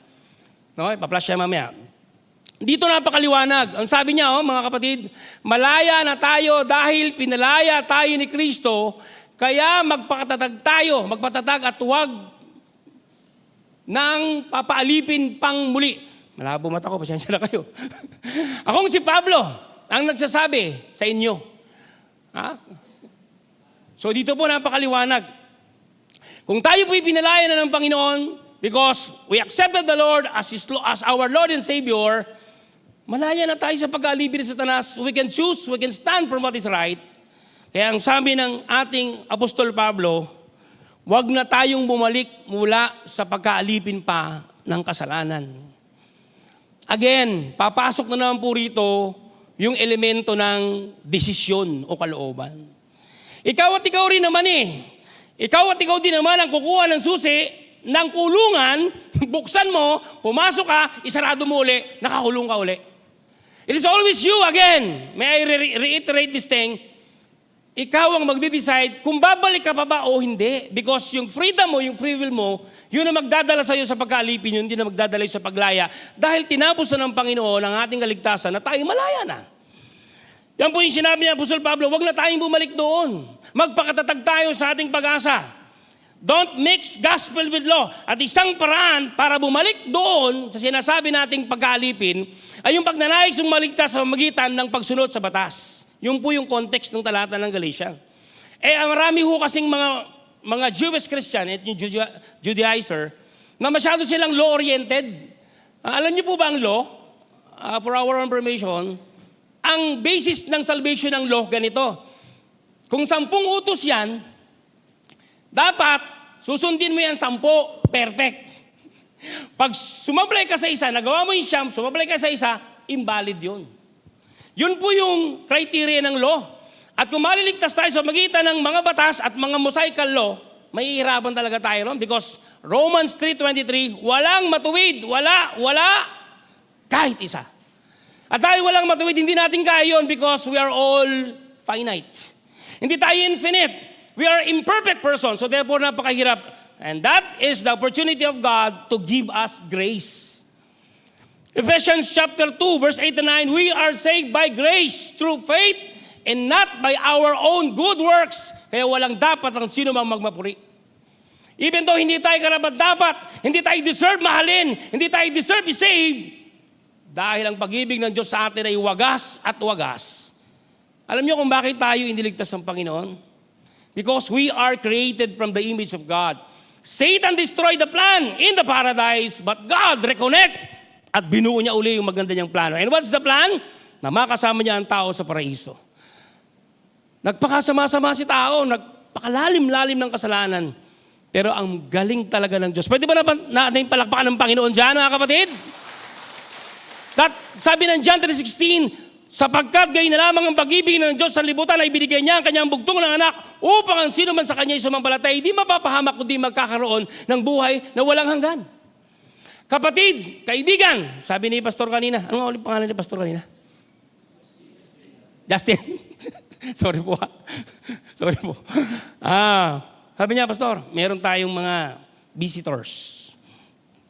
No, pa-flash siya mamaya. Dito napakaliwanag. Ang sabi niya, mga kapatid, malaya na tayo dahil pinalaya tayo ni Kristo, kaya magpatatag tayo, magpatatag at huwag ng papaalipin pang muli. Malabo mata ko, pasensya na kayo. Akong si Pablo, ang nagsasabi sa inyo. Ha? So dito po napakaliwanag. Kung tayo po'y pinalayan na ng Panginoon, because we accepted the Lord as our Lord and Savior, malaya na tayo sa pag-aalipin ng Satanas. We can choose, we can stand for what is right. Kaya ang sabi ng ating Apostol Pablo, huwag na tayong bumalik mula sa pagkaalipin pa ng kasalanan. Again, papasok na naman po rito yung elemento ng desisyon o kalooban. Ikaw at ikaw rin naman eh. Ikaw at ikaw din naman ang kukuha ng susi ng kulungan, buksan mo, pumasok ka, isarado mo uli, nakakulong ka uli. It is always you again. May I reiterate this thing? Ikaw ang magde-decide kung babalik ka pa ba o hindi. Because yung freedom mo, yung free will mo, yun ang magdadala sa iyo sa pagkaalipin, yun din ang magdadala sa paglaya. Dahil tinapos na ng Panginoon ang ating kaligtasan na tayo malaya na. Yan po yung sinabi niya, Apostol Pablo, wag na tayong bumalik doon. Magpakatatag tayo sa ating pag-asa. Don't mix gospel with law. At isang paraan para bumalik doon sa sinasabi nating pagkaalipin ay yung pagnanais ng maligtas sa magitan ng pagsunod sa batas. Yun po yung context ng talata ng Galatians. Ang marami ho kasing mga Jewish Christian at yung Judaizer na masyado silang law-oriented. Alam niyo po ba ang law? For our information, ang basis ng salvation ng law ganito. Kung 10 utos yan, dapat susundin mo yan 10, perfect. Pag sumablay ka sa isa, nagawa mo yung siyam, sumablay ka sa isa, invalid yun. Yun po yung criteria ng law. At kung maliligtas tayo sa magitan ng mga batas at mga Mosaical law, mahihirapan talaga tayo ron because Romans 3:23, walang matuwid, wala, kahit isa. At dahil walang matuwid, hindi natin kaya yun because we are all finite. Hindi tayo infinite. We are imperfect person, so therefore napakahirap. And that is the opportunity of God to give us grace. Ephesians chapter 2, verse 8 and 9, we are saved by grace through faith and not by our own good works. Kaya walang dapat ang sino mang magmapuri. Even though hindi tayo karapat-dapat, hindi tayo deserve mahalin, hindi tayo deserve i-save, dahil ang pag-ibig ng Diyos sa atin ay wagas at wagas. Alam niyo kung bakit tayo iniligtas ng Panginoon? Because we are created from the image of God. Satan destroyed the plan in the paradise, but God reconnect at binuo niya uli yung maganda niyang plano. And what's the plan? Na makasama niya ang tao sa paraiso. Nagpakasama-sama si tao, nagpakalalim-lalim ng kasalanan. Pero ang galing talaga ng Diyos. Pwede ba natin palakpakan ng Panginoon dyan, mga kapatid? Sabi ng John 3:16, sapagkat gayon na lamang ang pag-ibig ng Diyos sa libutan ay binigay niya ang kanyang bugtong ng anak upang ang sino man sa kanya ay sumampalatay, di mapapahamak kundi magkakaroon ng buhay na walang hanggan. Kapatid, kaibigan, sabi ni Pastor kanina. Ano ulit pangalan ni Pastor kanina? Justin. Sorry po. Sorry po. Sabi niya, Pastor, meron tayong mga visitors.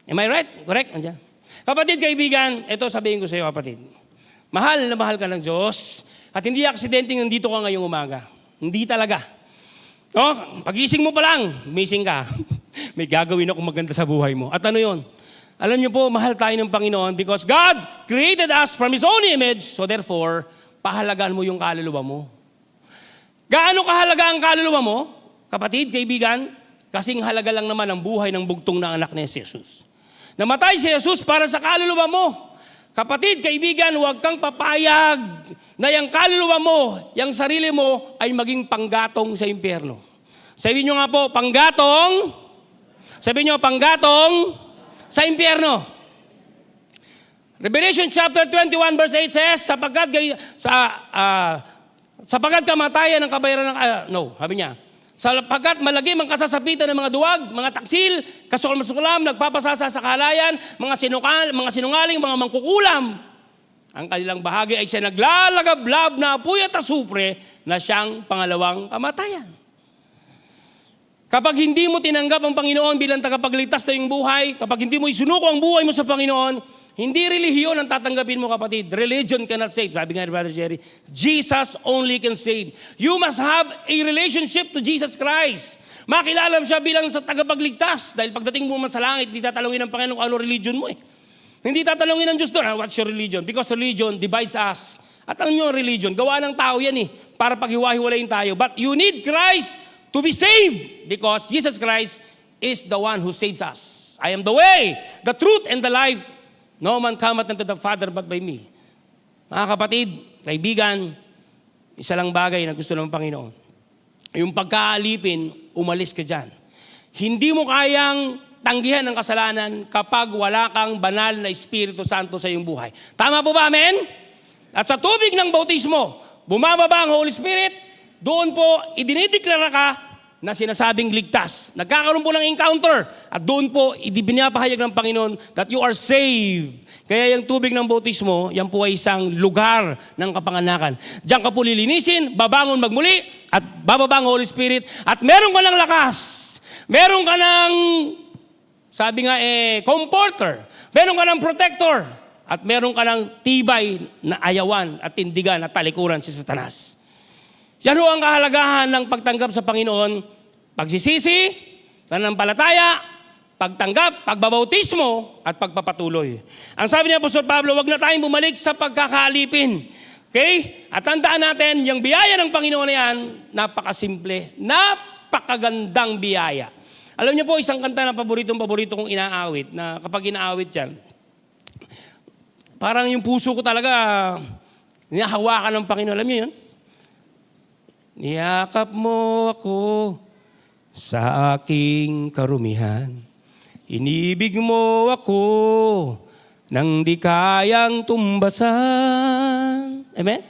Am I right? Correct? Andiyan. Kapatid, kaibigan, ito sabihin ko sa iyo, kapatid. Mahal na mahal ka ng Diyos at hindi aksidenteng nandito ka ngayong umaga. Hindi talaga. No? Pag-ising mo pa lang, missing ka. May gagawin ako maganda sa buhay mo. At ano yun? Alam niyo po, mahal tayo ng Panginoon because God created us from His own image. So therefore, pahalagaan mo yung kaluluwa mo. Gaano kahalaga ang kaluluwa mo? Kapatid, kaibigan, kasing halaga lang naman ang buhay ng bugtong na anak ni Jesus. Namatay si Jesus para sa kaluluwa mo. Kapatid, kaibigan, huwag kang papayag na yung kaluluwa mo, yung sarili mo ay maging panggatong sa impyerno. Sabihin nyo nga po, panggatong. Sabihin nyo, panggatong sa impyerno. Revelation chapter 21 verse 8 says, sapagkat kamatayan ng kabayaran ng... sabi niya, sapagkat malagim ang kasasapitan ng mga duwag, mga taksil, kasuklam-suklam, nagpapasasa sa kahalayan, mga sinungaling, mga mangkukulam. Ang kanilang bahagi ay siya naglalagablab na apoy at asupre na siyang pangalawang kamatayan. Kapag hindi mo tinanggap ang Panginoon bilang tagapagligtas sa iyong buhay, kapag hindi mo isunuko ang buhay mo sa Panginoon, hindi relihiyon ang tatanggapin mo, kapatid. Religion cannot save. Sabi nga ni Brother Jerry, Jesus only can save. You must have a relationship to Jesus Christ. Makilala mo siya bilang sa tagapagligtas. Dahil pagdating mo man sa langit, hindi tatalungin ng Panginoon kung ano religion mo eh. Hindi tatalungin ng Diyos doon, what's your religion? Because religion divides us. At ang yung religion, gawa ng tao yan eh, para paghiwa-hiwalayin tayo. But you need Christ to be saved because Jesus Christ is the one who saves us. I am the way, the truth, and the life. No man cometh unto the Father but by me. Mga kapatid, kaibigan, isa lang bagay na gusto ng Panginoon. Yung pagkaalipin, umalis ka dyan. Hindi mo kayang tanggihan ng kasalanan kapag wala kang banal na Espiritu Santo sa iyong buhay. Tama po ba, amen? At sa tubig ng bautismo, bumababa ang Holy Spirit, doon po idinideklara ka na sinasabing ligtas. Nagkakaroon po ng encounter at doon po ibinapahayag ng Panginoon that you are saved. Kaya yung tubig ng bautismo, yan po ay isang lugar ng kapanganakan. Diyan ka po lilinisin, babangon magmuli at bababa ang Holy Spirit at meron ka ng lakas. Meron ka ng, sabi nga comforter. Meron ka ng protector. At meron ka ng tibay na ayawan at tindigan at talikuran si Satanas. Yan ho ang kahalagahan ng pagtanggap sa Panginoon. Pagsisisi, pananampalataya, pagtanggap, pagbabautismo, at pagpapatuloy. Ang sabi ni Apostol Pablo, wag na tayong bumalik sa pagkakaalipin. Okay? At tandaan natin, yung biyaya ng Panginoon na yan, napakasimple, napakagandang biyaya. Alam niyo po, isang kanta na paborito kong inaawit, na kapag inaawit yan, parang yung puso ko talaga, nihahawakan ng Panginoon. Alam niyo yun? Niyakap mo ako sa aking karumihan. Inibig mo ako nang di kayang tumbasan. Amen?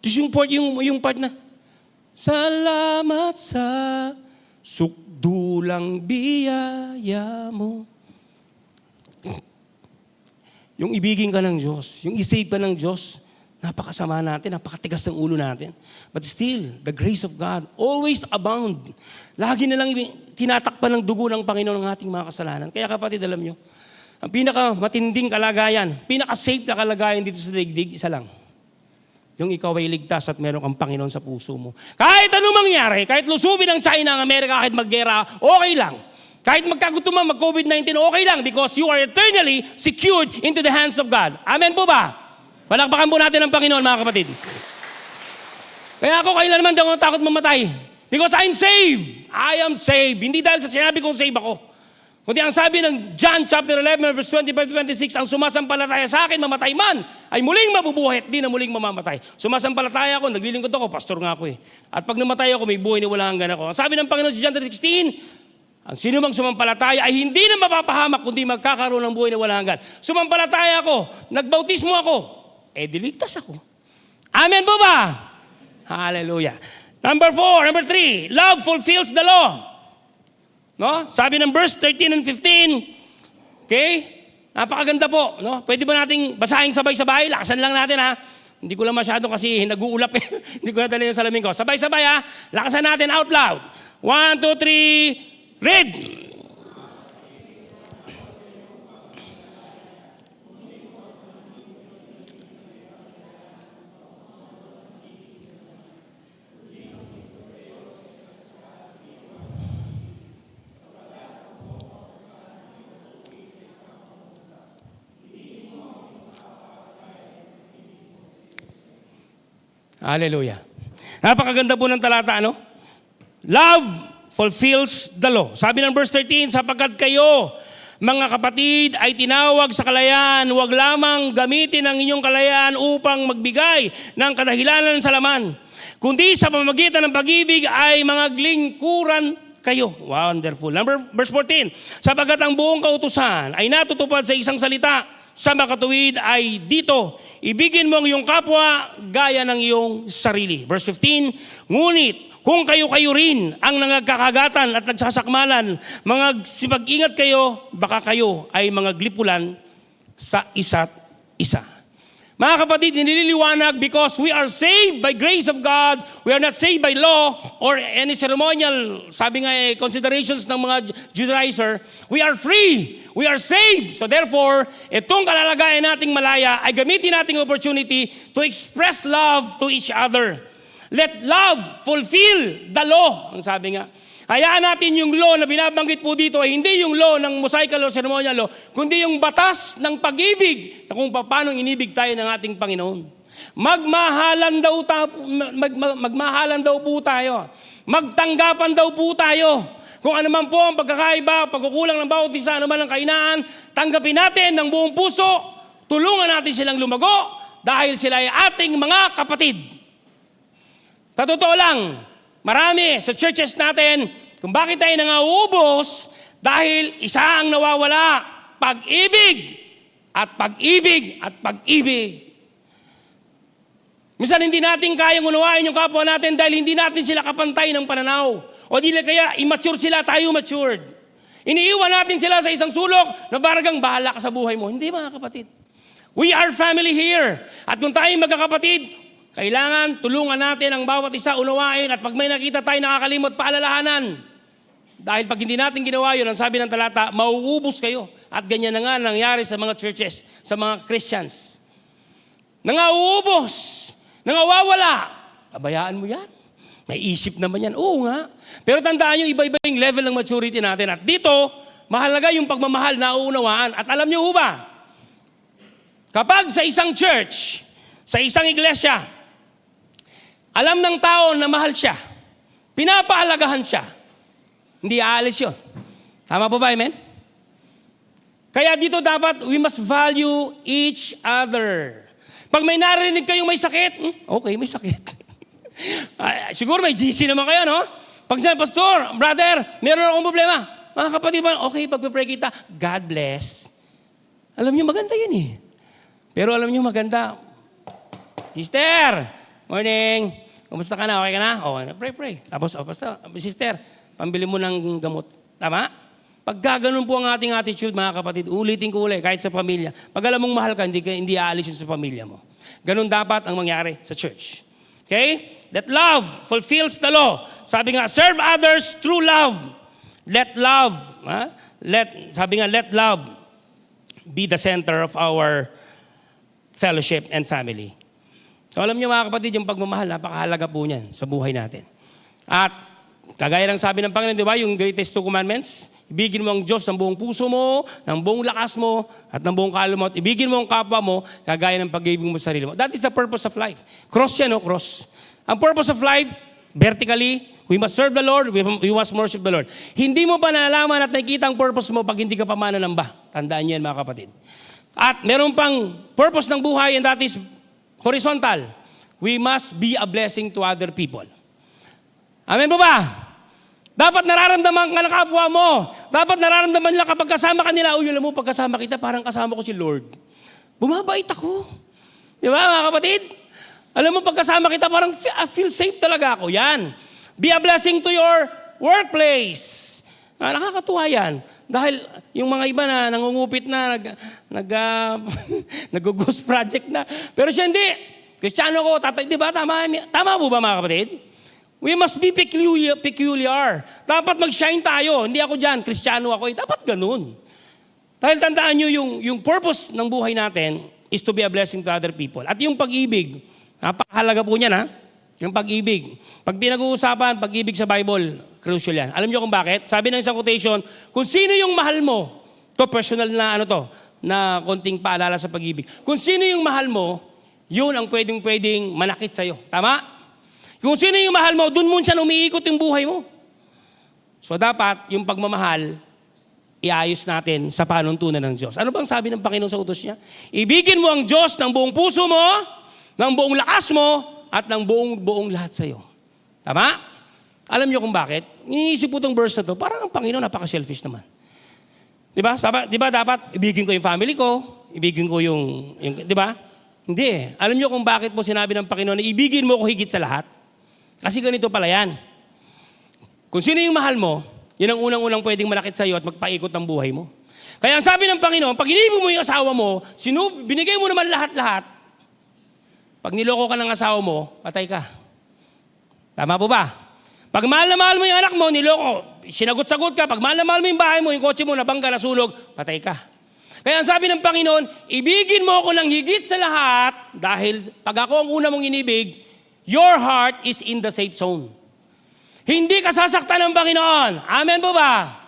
Tapos yung part na, salamat sa sukdulang biyaya mo. Yung ibigin ka ng Diyos, yung isave ka ng Diyos, napakasama natin, napakatigas ng ulo natin. But still, the grace of God always abound. Lagi na lang tinatakpan ng dugo ng Panginoon ang ating mga kasalanan. Kaya kapatid, alam nyo, ang pinakamatinding kalagayan, pinaka-safe na kalagayan dito sa daigdig, isa lang. Yung ikaw ay ligtas at meron kang Panginoon sa puso mo. Kahit anong mangyari, kahit lusubin ang China, ang Amerika, kahit maggera, okay lang. Kahit magkagutuman, mag-COVID-19, okay lang because you are eternally secured into the hands of God. Amen po ba? Palakpakan po natin ang Panginoon, mga kapatid. Kaya ako kailan naman daw takot mamatay. Because I'm saved. I am saved. Hindi dahil sa sinabi kong save ako. Kundi ang sabi ng John chapter 11, verse 25-26, ang sumasampalataya sa akin, mamatay man, ay muling mabubuhay at di na muling mamamatay. Sumasampalataya ako, naglilingkod ako, pastor nga ako eh. At pag namatay ako, may buhay na wala hanggan ako. Ang sabi ng Panginoon sa John 3:16, ang sino mang sumampalataya ay hindi na mapapahamak kundi magkakaroon ng buhay na walang hanggan. Sumampalataya ako, nagbautismo ako, diligtas ako. Amen po ba? Hallelujah. Number 3, love fulfills the law. No? Sabi ng verse 13 and 15, okay? Napakaganda po. No? Pwede ba nating basahin sabay-sabay? Lakasan lang natin ha. Hindi ko lang masyado kasi nag-uulap. Hindi ko nadala yung salamin ko. Sabay-sabay ha. Lakasan natin out loud. 1, 2, 3, read! Hallelujah. Napakaganda po ng talata, ano? Love fulfills the law. Sabi ng verse 13, sapagkat kayo, mga kapatid, ay tinawag sa kalayaan, huwag lamang gamitin ang inyong kalayaan upang magbigay ng kadahilanan sa laman, kundi sa pamamagitan ng pag-ibig ay mga lingkuran kayo. Wonderful. Verse 14, sapagkat ang buong kautusan ay natutupad sa isang salita, sa makatuwid ay dito, ibigin mo ang iyong kapwa gaya ng iyong sarili. Verse 15, ngunit kung kayo-kayo rin ang nangagkakagatan at nagsasakmalan, mag-ingat kayo, baka kayo ay mga glipulan sa isa't isa. Mga kapatid, nililiwanag because we are saved by grace of God. We are not saved by law or any ceremonial, sabi nga considerations ng mga Judaizer. We are free. We are saved. So therefore, itong kalalagayan nating malaya ay gamitin nating opportunity to express love to each other. Let love fulfill the law. Ang sabi nga. Hayaan natin yung law na binabanggit po dito ay hindi yung law ng Mosaical o ceremonial law, kundi yung batas ng pag-ibig na kung paano inibig tayo ng ating Panginoon. Magmahalan daw po tayo. Magtanggapan daw po tayo. Kung ano man po ang pagkakaiba, pagkukulang ng bawat isa, ano man ang kainaan, tanggapin natin ng buong puso, tulungan natin silang lumago dahil sila ay ating mga kapatid. Sa totoo lang, marami sa churches natin kung bakit tayo nangauubos dahil isa ang nawawala, pag-ibig at pag-ibig at pag-ibig. Minsan hindi natin kayang unawain yung kapwa natin dahil hindi natin sila kapantay ng pananaw. O di kaya immature sila, tayo matured. Iniiwan natin sila sa isang sulok na baragang bahala ka sa buhay mo. Hindi mga kapatid. We are family here. At kung tayo magkakapatid, kailangan tulungan natin ang bawat isa unawain at pag may nakita tayo nakakalimot, paalalahanan. Dahil pag hindi natin ginawa yun, ang sabi ng talata, mauubos kayo. At ganyan na nga nangyari sa mga churches, sa mga Christians. Nangauubos, nangawawala. Abayaan mo yan. May isip naman yan. Oo nga. Pero tandaan nyo, iba-iba yung level ng maturity natin. At dito, mahalaga yung pagmamahal na uunawaan. At alam nyo ba, kapag sa isang church, sa isang iglesia, alam ng tao na mahal siya, pinapahalagahan siya, hindi aalis yun. Tama po ba, amen? Kaya dito dapat, we must value each other. Pag may narinig kayong may sakit, okay, may sakit. Siguro may GC naman kayo, no? Pag sabi, Pastor, brother, meron akong problema. Mga kapatid ba, okay, pagpipray kita, God bless. Alam niyo, maganda yun eh. Pero alam niyo, maganda, Sister, morning. Kumusta ka na? Okay ka na? Okay, pray. Tapos, Pastor, Sister, pambili mo ng gamot. Tama? Pag gaganon po ang ating attitude, mga kapatid, ulitin ko ulit, kahit sa pamilya. Pag alam mong mahal ka, hindi aalis yun sa pamilya mo. Ganon dapat ang mangyari sa church. Okay? That love fulfills the law. Sabi nga, serve others through love. Let love, let love be the center of our fellowship and family. So alam niyo mga kapatid, yung pagmamahal, napakahalaga po niyan sa buhay natin. At kagaya ng sabi ng Panginoon, di ba, yung greatest 2 commandments, ibigin mo ang Diyos ng buong puso mo, ng buong lakas mo, at ng buong kaluluwa mo, at ibigin mo ang kapwa mo, kagaya ng pag-ibig mo sa sarili mo. That is the purpose of life. Cross yan, no? Cross. Ang purpose of life, vertically, we must serve the Lord, we must worship the Lord. Hindi mo pa nalalaman at nakikita ang purpose mo pag hindi ka pa mananamba. Tandaan niyo yan, mga kapatid. At meron pang purpose ng buhay, and that is horizontal. We must be a blessing to other people. Amen po ba? Dapat nararamdaman ka ng kapwa mo. Dapat nararamdaman nila kapag kasama ka nila. Uy, alam mo, pag kasama kita, parang kasama ko si Lord. Bumabait ako. Di ba, mga kapatid? Alam mo, pag kasama kita, parang feel safe talaga ako. Yan. Be a blessing to your workplace. Nakakatuwa yan. Dahil yung mga iba na nangungupit na, nag-ghost project na. Pero siya hindi. Kristiyano ko, di ba? Tama po ba, mga kapatid? We must be peculiar. Dapat mag-shine tayo. Hindi ako dyan, Kristiyano ako. Dapat ganun. Dahil tandaan nyo, yung purpose ng buhay natin is to be a blessing to other people. At yung pag-ibig, napakahalaga po niyan, ha? Yung pag-ibig. Pag pinag-uusapan, pag-ibig sa Bible, crucial yan. Alam nyo kung bakit? Sabi ng isang quotation, kung sino yung mahal mo, to personal na na konting paalala sa pag-ibig. Kung sino yung mahal mo, yun ang pwedeng manakit sa'yo. Tama? Kung sino yung mahal mo, dun mo siya umiikot yung buhay mo. So dapat, yung pagmamahal, iayos natin sa panuntunan ng Diyos. Ano bang sabi ng Panginoon sa utos niya? Ibigin mo ang Diyos ng buong puso mo, ng buong lakas mo, at ng buong lahat sa'yo. Tama? Alam niyo kung bakit? Iniisip po itong verse na to, parang ang Panginoon napaka-selfish naman. Diba dapat ibigin ko yung family ko, ibigin ko yung di ba? Hindi eh. Alam niyo kung bakit po sinabi ng Panginoon na ibigin mo ko higit sa lahat? Kasi ganito pala yan. Kung sino yung mahal mo, yun ang unang-unang pwedeng malakit sa'yo at magpaikot ng buhay mo. Kaya ang sabi ng Panginoon, pag inibig mo yung asawa mo, binigay mo naman lahat-lahat, pag niloko ka ng asawa mo, patay ka. Tama po ba? Pag mahal na mahal mo yung anak mo, niloko, sinagot-sagot ka. Pag mahal na mahal mo yung bahay mo, yung kotse mo, nabangga, nasulog, patay ka. Kaya ang sabi ng Panginoon, ibigin mo ako ng higit sa lahat dahil pag ako ang una mong inibig, your heart is in the safe zone. Hindi ka sasaktan ng Panginoon. Amen po ba?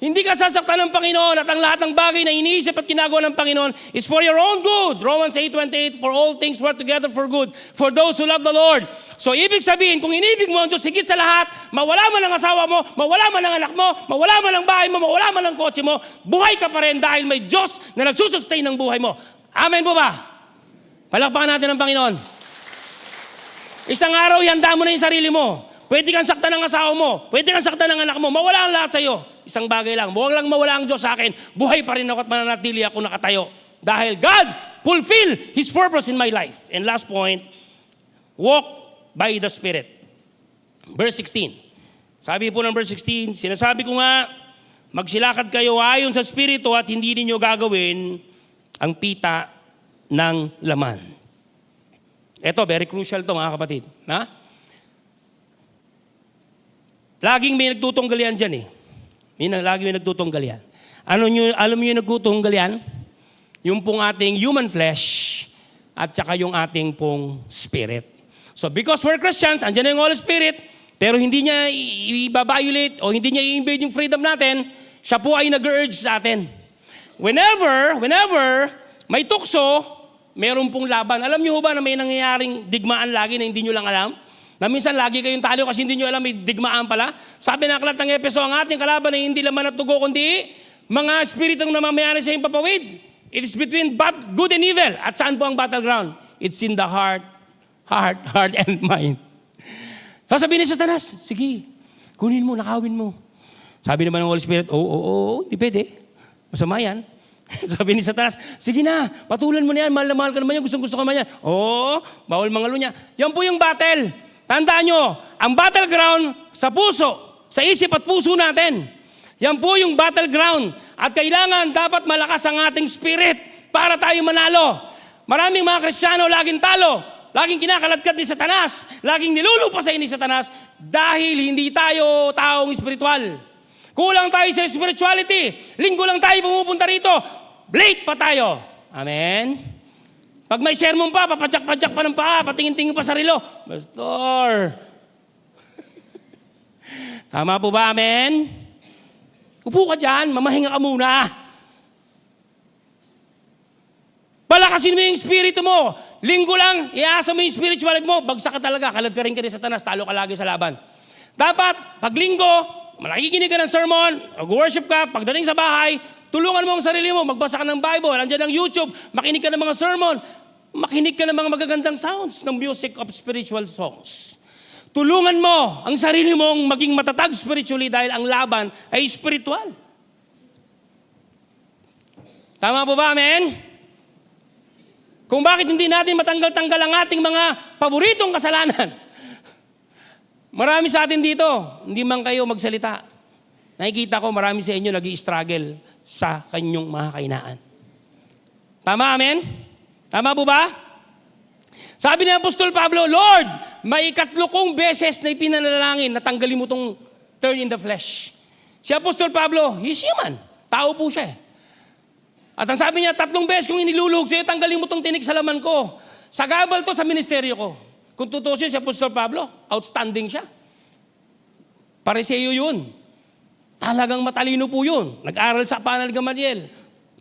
Hindi ka sasaktan ng Panginoon at ang lahat ng bagay na iniisip at ginagawa ng Panginoon is for your own good. Romans 8:28, for all things work together for good, for those who love the Lord. So ibig sabihin, kung inibig mo ang Diyos higit sa lahat, mawala man ang asawa mo, mawala man ang anak mo, mawala man ang bahay mo, mawala man ang kotse mo, buhay ka pa rin dahil may Diyos na nagsusustain ng buhay mo. Amen po ba? Palakpakan natin ang Panginoon. Isang araw, ihanda mo na yung sarili mo. Pwede kang saktan ng asawa mo. Pwede kang saktan ng anak mo. Mawala ang lahat sa iyo. Isang bagay lang. Huwag lang mawala ang Diyos sa akin. Buhay pa rin ako at mananatili ako nakatayo. Dahil God fulfill His purpose in my life. And last point, walk by the Spirit. Verse 16. Sabi po ng verse 16, sinasabi ko nga, magsilakad kayo ayon sa Espiritu at hindi ninyo gagawin ang pita ng laman. Ito, very crucial to mga kapatid. Ha? Laging may nagtutunggal yan dyan eh. Laging may nagtutunggal yan. Alam nyo yung nagtutunggal yan? Yung pong ating human flesh at saka yung ating pong spirit. So because we're Christians, andyan na yung Holy Spirit, pero hindi niya i-violate o hindi niya i-invade yung freedom natin, siya po ay nag-urge sa atin. Whenever may tukso, meron pong laban. Alam nyo ba na may nangyayaring digmaan lagi na hindi nyo lang alam? Na minsan lagi kayong talo kasi hindi nyo alam may digmaan pala. Sabi ng aklat ng Efeso, ang ating kalaban ay hindi laman at tugo, kundi mga espiritong namamayari sa iyong papawid. It is between good and evil. At saan po ang battleground? It's in the heart and mind. Sasabihin ni Satanas, sige, kunin mo, nakawin mo. Sabi naman ng Holy Spirit, hindi pwede. Masama yan. Sabi ni Satanas, sige na, patulan mo na yan, mahal na mahal ka naman yan, gusto ka naman yan. Bawal mangalo niya. Yan po yung battle. Tandaan nyo, ang battleground sa puso, sa isip at puso natin. Yan po yung battleground. At kailangan dapat malakas ang ating spirit para tayo manalo. Maraming mga Kristiyano laging talo, laging kinakaladkad ni Satanas, laging nilulupasin ni Satanas dahil hindi tayo taong espiritual. Kulang tayo sa spirituality. Linggo lang tayo pumupunta rito. Late pa tayo. Amen? Pag may sermon pa, papadyak-padyak pa ng paa, patingin-tingin pa sa relo. Pastor. Tama po ba, amen? Upo ka dyan, mamahinga ka muna. Palakasin mo yung espiritu mo. Linggo lang, iasa mo yung spiritual life mo, bagsak ka talaga, kalad ka rin ka ni Satanas, talo ka lagi sa laban. Dapat, pag linggo, nakikinig ka ng sermon, mag-worship ka, pagdating sa bahay, tulungan mo ang sarili mo, magbasa ka ng Bible, andyan ang YouTube, makinig ka ng mga sermon, makinig ka ng mga magagandang sounds ng music of spiritual songs. Tulungan mo ang sarili mong maging matatag spiritually dahil ang laban ay spiritual. Tama po ba, amen? Kung bakit hindi natin matanggal-tanggal ang ating mga paboritong kasalanan. Marami sa atin dito, hindi man kayo magsalita. Nakikita ko marami sa inyo nag-i-struggle sa kanyong mga kainaan. Tama, amen? Tama po ba? Sabi ni Apostol Pablo, Lord, may 3 beses na ipinanalangin na tanggalin mo tong turn in the flesh. Si Apostol Pablo, he's human. Tao po siya. At ang sabi niya, 3 beses kung inilulog sa'yo, tanggalin mo tong tinik sa laman ko. Sagabal to sa ministeryo ko. Kung tutusin si Apostol Pablo, outstanding siya. Pariseo yun. Talagang matalino po yun. Nag-aral sa Panal Gamaliel.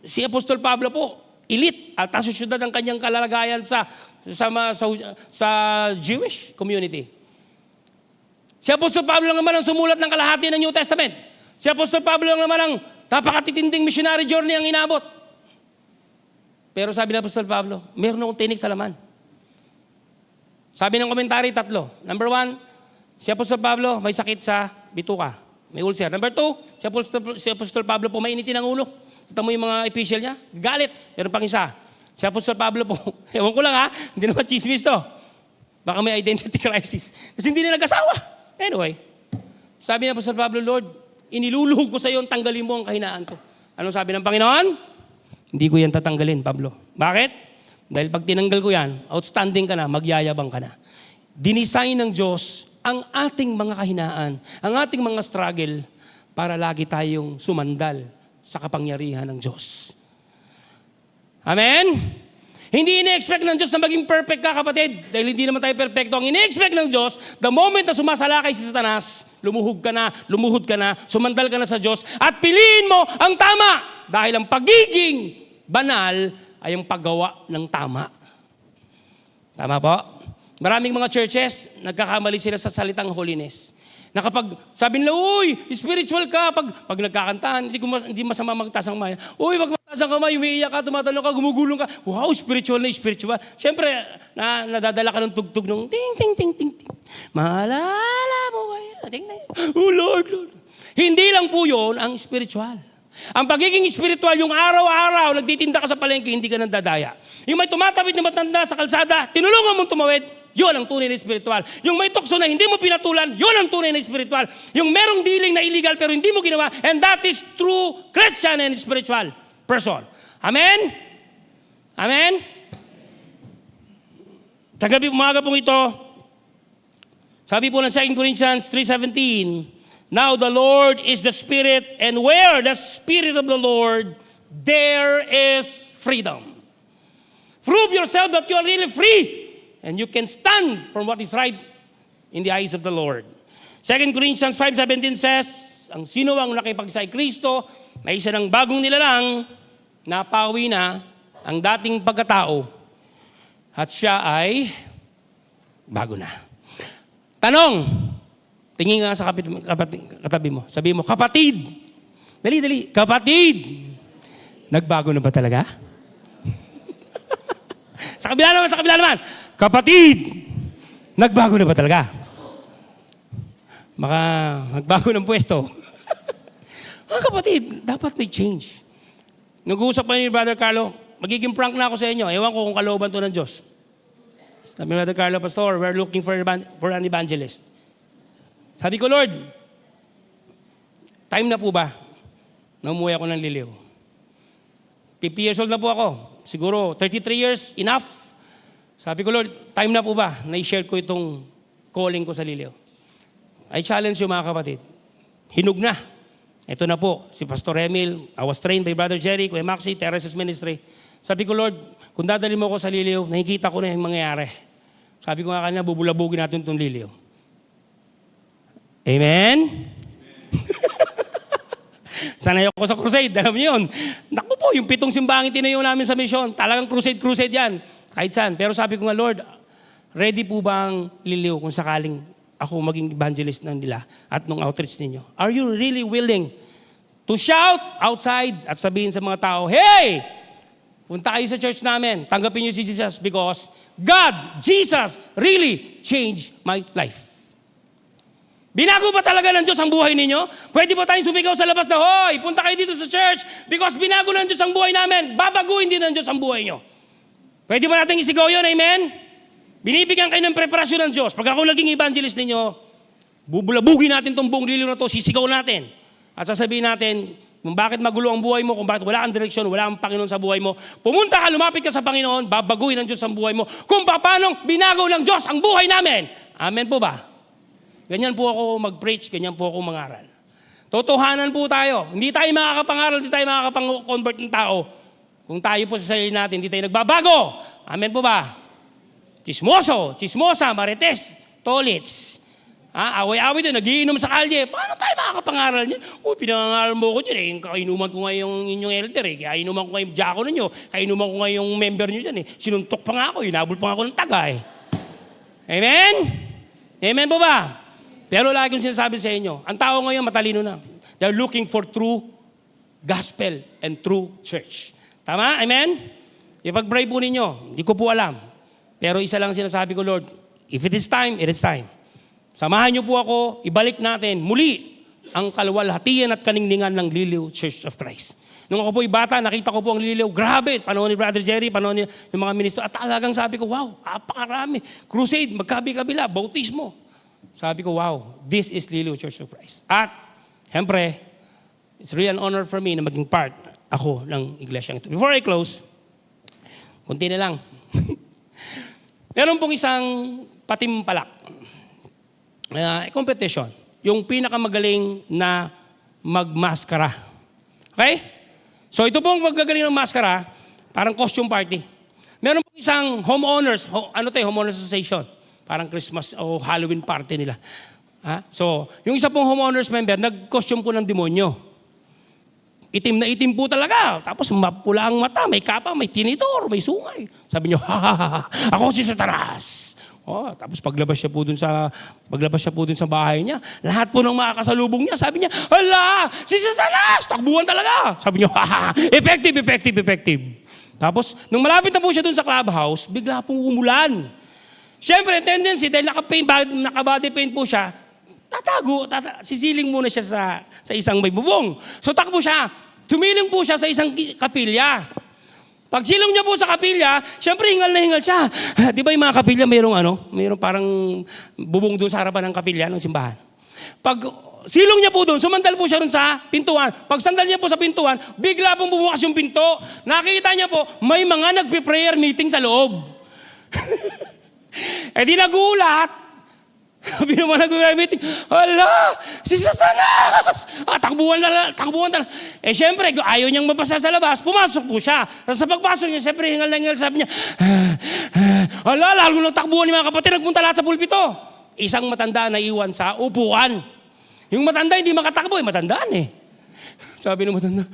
Si Apostol Pablo po, elite, alta sa syudad ang kanyang kalalagayan sa Jewish community. Si Apostol Pablo lang naman ang sumulat ng kalahati ng New Testament. Si Apostol Pablo lang naman ang napakatitinding missionary journey ang inabot. Pero sabi ng Apostol Pablo, meron akong tinik sa laman. Sabi ng komentary, 3. Number 1, si Apostol Pablo may sakit sa bituka. May ulcer. Number 2, si Apostol Pablo po mainitin ang ulo. Kita mo yung mga official niya, galit. Meron pang isa. Si Apostol Pablo po, ewan ko lang ha, hindi naman chismis to. Baka may identity crisis. Kasi hindi na nag-asawa. Anyway, sabi ng Apostol Pablo, Lord, iniluluhog ko sa iyo, tanggalin mo ang kahinaan ko. Anong sabi ng Panginoon? Hindi ko yan tatanggalin, Pablo. Bakit? Dahil pag tinanggal ko yan, outstanding ka na, magyayabang ka na. Dinisign ng Diyos ang ating mga kahinaan, ang ating mga struggle, para lagi tayong sumandal sa kapangyarihan ng Diyos. Amen? Hindi ini-expect ng Diyos na maging perfect ka, kapatid. Dahil hindi naman tayo perfecto. Ang ini-expect ng Diyos, the moment na sumasalakay si Satanas, lumuhod ka na, sumandal ka na sa Diyos, at piliin mo ang tama. Dahil ang pagiging banal ay ang paggawa ng tama. Tama po? Maraming mga churches, nagkakamali sila sa salitang holiness. Na kapag sabi nila, uy, spiritual ka, pag nagkakantahan, hindi masama magtaas ang kamay. Uy, pag magtaas ang kamay, umiiyak ka, tumatalong ka, gumugulong ka. Wow, spiritual na spiritual. Siyempre, nadadala ka ng tugtog ng ting, ting, ting, ting, ting. Maalala mo kaya. Ting, ting. Oh, Lord, Lord. Hindi lang po yun ang spiritual. Ang pagiging spiritual, yung araw-araw, nagtitinda ka sa palengke, hindi ka nandadaya. Yung may tumatawid na matanda sa kalsada, tinulungan mong tumawid, yun ang tunay na spiritual. Yung may tukso na hindi mo pinatulan, yun ang tunay na spiritual. Yung merong dealing na illegal pero hindi mo ginawa, and that is true Christian and spiritual person. Amen? Amen? Sa gabi, umaga pong ito, sabi po ng 2 Corinthians 3:17, now the Lord is the Spirit, and where the Spirit of the Lord, there is freedom. Prove yourself that you are really free. And you can stand from what is right in the eyes of the Lord. 2 Corinthians 5:17 says, ang sino ang nakipagsa kay Kristo, may isa ng bagong nilalang, napawi na ang dating pagkatao, at siya ay bago na. Tanong, tingin nga sa katabi mo, sabi mo, kapatid, dali, kapatid, nagbago na ba talaga? Sa kabila naman, kapatid, nagbago na ba talaga? Baka nagbago ng pwesto. Mga kapatid, dapat may change. Nag-uusap pa ni Brother Carlo, magiging prank na ako sa inyo. Ewan ko kung kalooban to ng Diyos. Sabi ni Brother Carlo, Pastor, we're looking for an evangelist. Sabi ko, Lord, time na po ba na umuwi ako ng Liliw? 50 years old na po ako. Siguro 33 years, enough. Sabi ko, Lord, time na po ba na i-share ko itong calling ko sa Liliw? I challenge you mga kapatid. Hinug na. Ito na po, si Pastor Emil, I was trained by Brother Jerry, Kuya Maxi, Teresa's Ministry. Sabi ko, Lord, kung dadali mo ako sa Liliw, nakikita ko na yung mangyayari. Sabi ko nga kanina, bubulabugin natin itong Liliw. Amen? Sanay ako sa crusade, alam niyo yun. Naku po, yung 7 simbahang tinayo namin sa mission, talagang crusade yan. Kahit saan. Pero sabi ko nga, Lord, ready po bang Liliw kung sakaling ako maging evangelist ng nila at nung outreach ninyo? Are you really willing to shout outside at sabihin sa mga tao, hey, punta kayo sa church namin, tanggapin niyo si Jesus because God, Jesus, really changed my life. Binago ba talaga ng Diyos ang buhay ninyo? Pwede ba tayong sumigaw sa labas na, hoy, punta kayo dito sa church because binago ng Diyos ang buhay namin. Babaguhin din ng Diyos ang buhay nyo. Pwede ba natin isigaw yun? Amen? Binibigyan kayo ng preparasyon ng Diyos. Pag ako naging evangelist ninyo, bubulabugin natin itong buong Liliw na to, sisigaw natin. At sasabihin natin, kung bakit magulo ang buhay mo, kung bakit wala kang direksyon, wala kang Panginoon sa buhay mo, pumunta ka, lumapit ka sa Panginoon, babaguhin ng Diyos ang buhay mo. Kung paano binago ng Diyos ang buhay namin. Amen po ba? Ganyan po ako mag-preach, ganyan po ako mangaral. Totohanan po tayo. Hindi tayo makakapangaral, hindi tayo makakapang-convert ng tao. Kung tayo po sa sarili natin, hindi tayo nagbabago. Amen po ba? Chismoso, chismosa, marites, tolits. Away-away doon, nagiinom sa kalye. Paano tayo makakapangaral niyan? Pinangaral mo ko dyan eh. Kainuman ko nga yung inyong elder eh. Kainuman ko nga yung diakono ninyo. Kainuman ko nga yung member nyo dyan eh. Sinuntok pa nga ako, inabol pa nga ako ng taga eh. Amen? Amen po ba? Pero lagi kong sinasabi sa inyo, ang tao ngayon matalino na. They're looking for true gospel and true church. Tama? Amen? Ipag-pray po ninyo. Hindi ko po alam. Pero isa lang sinasabi ko, Lord, if it is time, it is time. Samahan niyo po ako, ibalik natin muli ang kaluwalhatian at kaningningan ng Liliw Church of Christ. Nung ako po'y bata, nakita ko po ang Liliw. Grabe, panahon ni Brother Jerry, panahon ni yung mga ministro. At talagang sabi ko, wow, apakarami. Crusade, magkabi-kabila, bautismo. Sabi ko, wow, this is Liliw Church of Christ. At, siyempre, it's really an honor for me na maging part ako ng iglesia ito. Before I close, kunti na lang. Meron pong isang patimpalak. Competition. Yung pinakamagaling na magmaskara. Okay? So ito pong magagaling ng maskara, parang costume party. Meron Isang homeowners, homeowners association. Parang Christmas o Halloween party nila. So, yung isa pong homeowners member, nag-costume po ng demonyo. Itim na itim po talaga. Tapos mapula ang mata, may kapa, may tinidor, may sungay. Sabi niyo, ako si Satanas. Tapos paglabas siya po dun sa bahay niya, lahat po ng mga kasalubong niya, sabi niya, hala, si Satanas! Takbuhan talaga. Sabi niyo, effective. Tapos, nung malapit na po siya dun sa clubhouse, bigla pong umulan. Siyempre, tendency, dahil naka-body paint po siya, sisiling muna siya sa isang may bubong. So takbo siya. Tumiling po siya sa isang kapilya. Pag silong niya po sa kapilya, siyempre hingal na hingal siya. Di ba yung mga kapilya, mayroong parang bubong doon sa harapan ng kapilya ng simbahan. Pag silong niya po doon, sumandal po siya doon sa pintuan. Pag sandal niya po sa pintuan, bigla pong bumukas yung pinto. Nakita niya po, may mga nagpe-prayer meeting sa loob. Di nagulat. Sabi naman nag-prayer meeting, hala, si Satanas! Takbuhan na. Siyempre, ayaw niyang mapasa sa labas, pumasok po siya. Sa pagpasok niya, siyempre, hingal na hingal, sabi niya, hala, lalo nang takbuhan ni mga kapatid, nagpunta lahat sa pulpito. Isang matanda na iwan sa upuan. Yung matanda, hindi makatakbo, matandaan eh. Sabi ng matanda,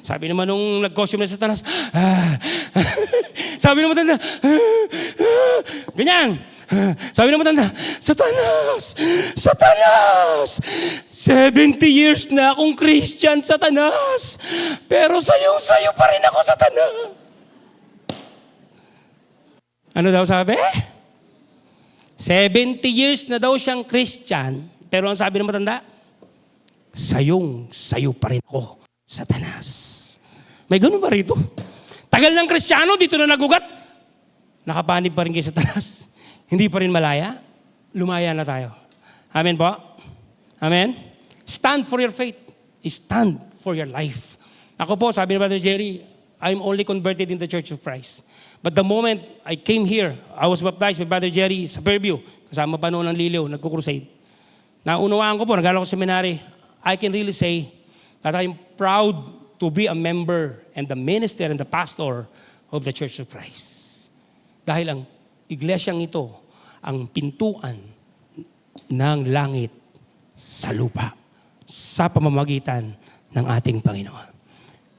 sabi naman nung nag-costume na Satanas, sabi ng matanda, ganyan. Sabi ng matanda, Satanas! 70 years na akong Christian, Satanas! Pero sayo pa rin ako, Satanas! Ano daw sabi? 70 years na daw siyang Christian, pero ang sabi ng matanda, sayo pa rin ako, Satanas. May ganun ba rito? Tagal ng Kristiyano, dito na nagugat. Nakapanib pa rin kay Satanas. Hindi pa rin malaya. Lumaya na tayo. Amen po? Amen? Stand for your faith. Stand for your life. Ako po, sabi ni Brother Jerry, I'm only converted in the Church of Christ. But the moment I came here, I was baptized by Brother Jerry sa Fairview. Kasama pa noon ng Liliw, nagko-crusade. Naunawaan ko po, nag-aaral ko sa seminary, I can really say that I'm proud to be a member and the minister and the pastor of the Church of Christ. Dahil ang iglesyang ito, ang pintuan ng langit sa lupa sa pamamagitan ng ating Panginoon.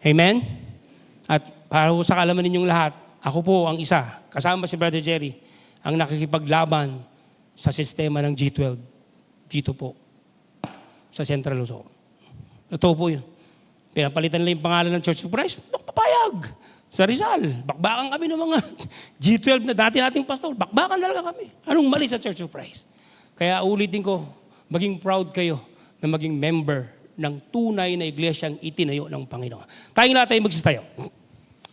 Amen? At para sa kaalaman ninyong lahat, ako po ang isa, kasama si Brother Jerry, ang nakikipaglaban sa sistema ng G12 dito po sa Central Luzon. Ito po yun. Pinapalitan nila yung pangalan ng Church of Christ, papayag. Sa Rizal, bakbakan kami ng mga G12 na dati nating pastor. Bakbakan talaga kami. Anong mali sa Church of Christ? Kaya ulitin ko, maging proud kayo na maging member ng tunay na iglesyang itinayo ng Panginoon. Tayong lahat ay magsistayo.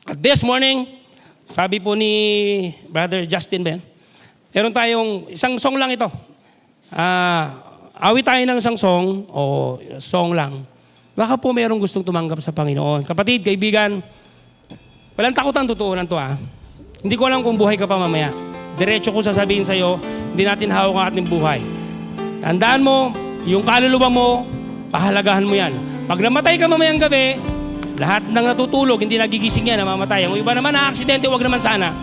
At this morning, sabi po ni Brother Justin Ben, meron tayong isang song lang ito. Awit tayo ng isang song o song lang. Baka po merong gustong tumanggap sa Panginoon. Kapatid, kaibigan, walang takutan, totoo lang to Hindi ko alam kung buhay ka pa mamaya. Diretso ko sasabihin sa'yo, hindi natin hawak ang ating buhay. Tandaan mo, yung kaluluwa mo, pahalagahan mo yan. Pag namatay ka mamayang gabi, lahat ng natutulog, hindi nagigising yan, namamatay. Ang iba naman na-aksidente, wag naman sana.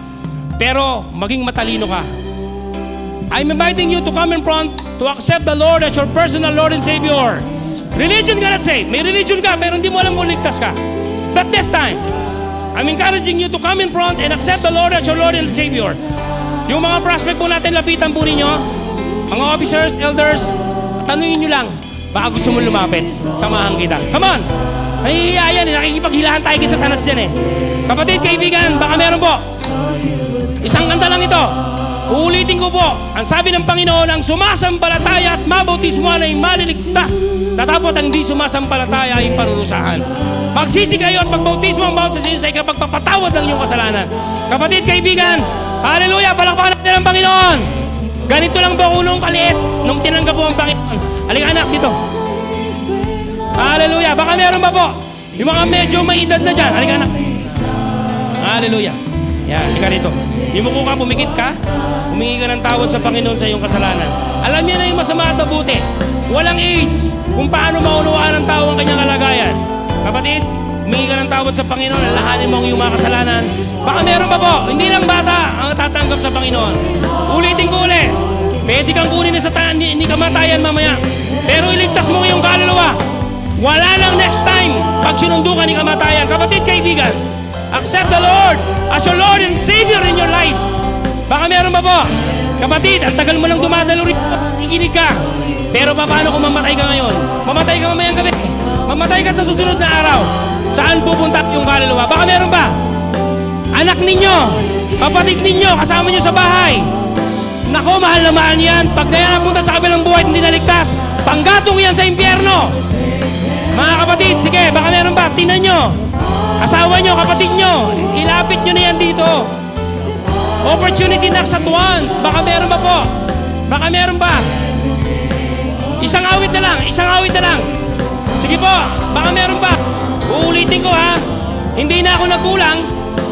Pero, maging matalino ka. I'm inviting you to come in front to accept the Lord as your personal Lord and Savior. Religion ka na save. May religion ka, pero hindi mo alam kung ligtas ka. But this time, I'm encouraging you to come in front and accept the Lord as your Lord and Savior. Yung mga prospect po natin, lapitan po ninyo. Mga officers, elders, tanungin nyo lang, baka gusto mo lumapit. Samahan kita. Come on! Nahihiya yan, nakikipaghilahan tayo kay Satanas dyan Kapatid, kaibigan, baka meron po. Isang kanta lang ito. Uulitin ko po, ang sabi ng Panginoon, ang sumasampalataya at mabautismuhan ay maliligtas. Tatapot ang hindi sumasampalataya ay parurusahan. Magsisi kayo at magbautismo ang bawat sa sinyo sa ikapagpapatawad ng iyong kasalanan. Kapatid, kaibigan, hallelujah, palakpakan natin ang Panginoon. Ganito lang po ako nung kaliit, nung tinanggap po ang Panginoon. Halika anak, dito. Hallelujah, baka meron ba po? Yung mga medyo may edad na dyan, halika anak. Hallelujah. Yan, halika dito. Yumuko ka, pumikit ka, humingi ka ng tawad sa Panginoon sa iyong kasalanan. Alam niya na yung masama at mabuti. Walang age kung paano maunawaan ng tao ang kanyang kalagayan. Kapatid, humingi ka ng tawad sa Panginoon, alalahanin mo ang iyong mga kasalanan. Baka meron pa po, hindi lang bata ang tatanggap sa Panginoon. Ulitin ko ulit, pwede kang kunin na sa ni kamatayan mamaya. Pero iligtas mo ngayong kaluluwa. Wala nang next time pag sinundo ka ni kamatayan. Kapatid, kaibigan, accept the Lord as your Lord and Savior in your life. Baka meron pa po. Kapatid, ang tagal mo lang dumadalo rin, ikinig ka. Pero paano kung mamatay ka ngayon? Mamatay ka mamayang gabi. Mamatay ka sa susunod na araw. Saan pupunta yung kaluluwa? Baka meron ba? Anak ninyo, kapatid ninyo, kasama nyo sa bahay. Nako, mahal na mahal yan. Pag na yan napunta sa kabilang buhay at hindi naligtas, panggatong yan sa impyerno. Mga kapatid, sige, baka meron ba? Tinan nyo. Asawa nyo, kapatid nyo, ilapit nyo na yan dito. Opportunity knocks at once. Baka meron ba po? Baka meron ba? Isang awit na lang, isang awit na lang. Sige po, baka meron ba? Uulitin ko ha. Hindi na ako nagkulang.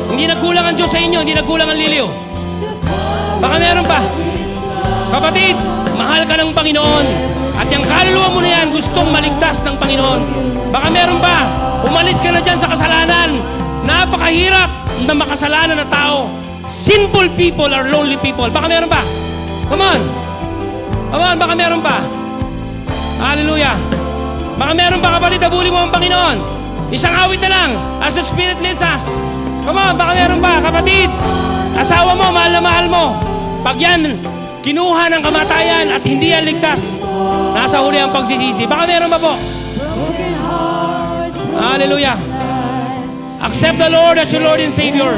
Hindi nagkulang ang Diyos sa inyo, hindi nagkulang ang liliw. Baka meron pa. Kapatid, mahal ka ng Panginoon. At yung kaluluwa mo na yan, gustong maligtas ng Panginoon. Baka meron pa. Umalis ka na dyan sa kasalanan. Napakahirap na makasalanan na tao. Sinful people are lonely people. Baka meron pa. Come on. Come on, baka meron pa. Hallelujah. Baka meron pa, kapatid, habulin mo ang Panginoon. Isang awit na lang, as the Spirit leads us. Come on, baka meron pa, kapatid. Asawa mo, mahal na mahal mo. Pag yan, kinuha ng kamatayan at hindi yan ligtas, nasa huli ang pagsisisi. Baka meron pa po. Hallelujah. Accept the Lord as your Lord and Savior.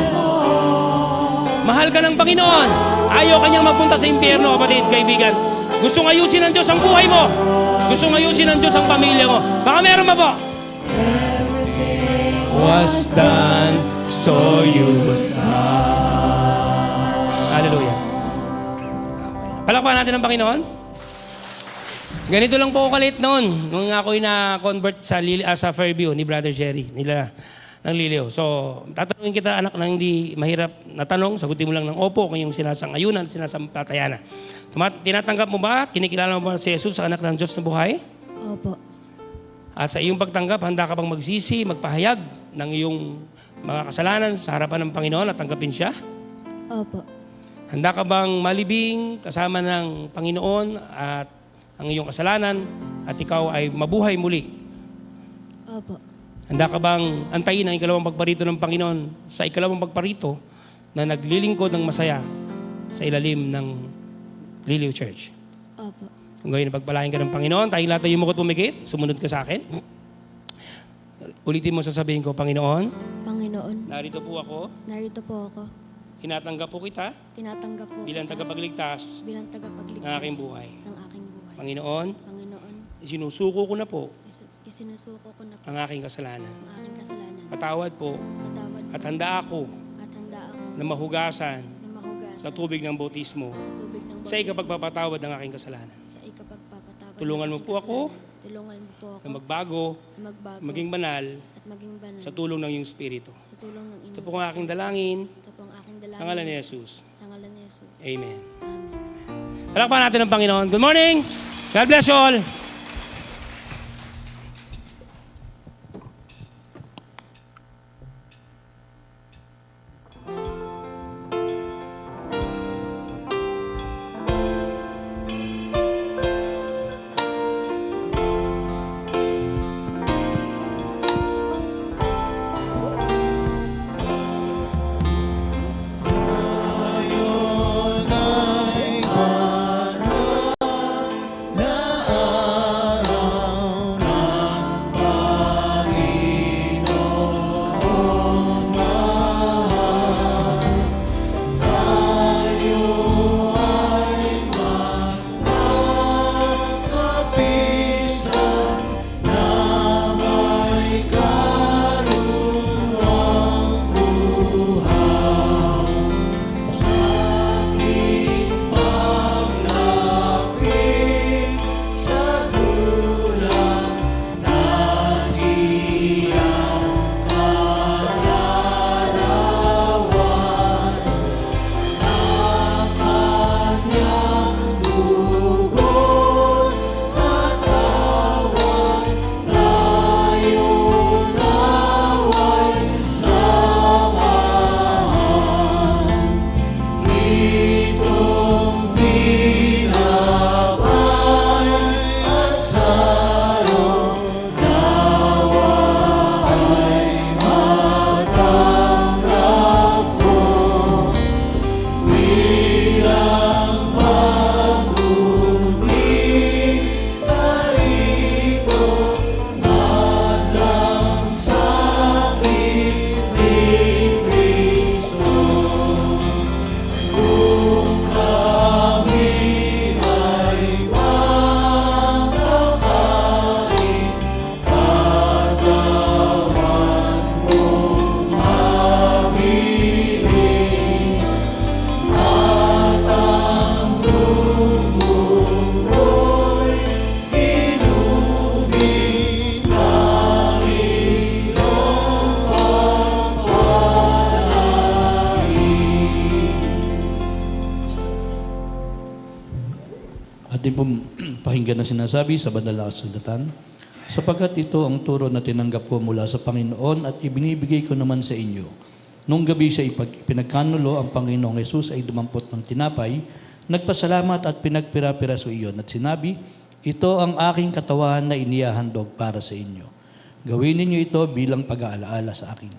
Mahal ka ng Panginoon. Ayaw kanyang magpunta sa impyerno, kapatid, kaibigan. Gustong ayusin ng Diyos ang buhay mo. Gustong ayusin ng Diyos ang pamilya mo. Baka meron pa po. Was done so you would come. Hallelujah. Palakpakan natin ang Panginoon. Ganito lang po ako kalit noon nung ako'y na-convert sa Fairview ni Brother Jerry nila ng Liliw. So, tatanungin kita, anak, na hindi mahirap na tanong, sagutin mo lang ng opo kung yung sinasangayunan, sinasampatayanan. Tinatanggap mo ba at kinikilala mo ba si Jesus sa anak ng Diyos na buhay? Opo. At sa iyong pagtanggap, handa ka bang magsisi, magpahayag ng iyong mga kasalanan sa harapan ng Panginoon at tanggapin siya? Opo. Handa ka bang malibing kasama ng Panginoon at ang iyong kasalanan at ikaw ay mabuhay muli? Opo. Handa ka bang antayin ang ikalawang pagparito ng Panginoon sa ikalawang pagparito na naglilingkod ng masaya sa ilalim ng Liliw Church? Opo. Kung gayon pagpalain ka ng Panginoon, tayong lahat ay yumukot pumikit, sumunod ka sa akin. Ulitin mo sasabihin ko, Panginoon, Panginoon, narito po ako, narito po ako. tinatanggap po kita Tinatanggap po bilang tagapagligtas bilang tagapagligtas ng aking buhay. ng aking buhay. Panginoon, Panginoon, isinusuko ko na po isinusuko ko na po ang aking kasalanan. ang aking kasalanan. Patawad po Patawad at handa ako at handa ako na mahugasan na mahugasan sa tubig ng bautismo sa tubig ng sa ikapagpapatawad ng aking kasalanan. sa ikapagpapatawad. Tulungan ng mo aking po ako kasalanan. Tulungan mo po ako na magbago, na magbago maging banal at maging banal sa tulong ng iyong Espiritu. sa tulong ng Ito inyong po ang aking dalangin Ito po ang aking dalangin sa ngalan ni Jesus. sa ngalan ni Jesus. Amen. Amen. Palakpakan natin ang Panginoon. Good morning! God bless you all! ating pong pakinggan na sinasabi sa banal na kasulatan, sapagkat ito ang turo na tinanggap ko mula sa Panginoon at ibinibigay ko naman sa inyo. Nung gabi siya pinagkanulo, ang Panginoong Yesus ay dumampot ng tinapay, nagpasalamat at pinagpira-piraso iyon at sinabi, ito ang aking katawan na inihahandog para sa inyo. Gawin ninyo ito bilang pag-aalaala sa akin.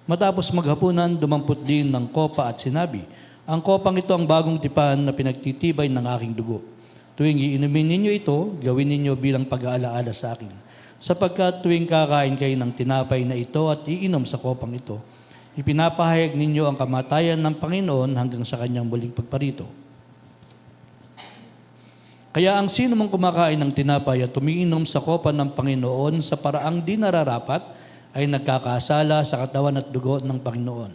Matapos maghapunan, dumampot din ng kopa at sinabi, ang kopang ito ang bagong tipan na pinagtitibay ng aking dugo. Tuwing iinumin ninyo ito, gawin ninyo bilang pag-aalaala sa akin. Sapagkat tuwing kakain kayo ng tinapay na ito at iinom sa kopang ito, ipinapahayag ninyo ang kamatayan ng Panginoon hanggang sa kanyang muling pagparito. Kaya ang sino mang kumakain ng tinapay at umiinom sa kopa ng Panginoon sa paraang di nararapat ay nagkakasala sa katawan at dugo ng Panginoon.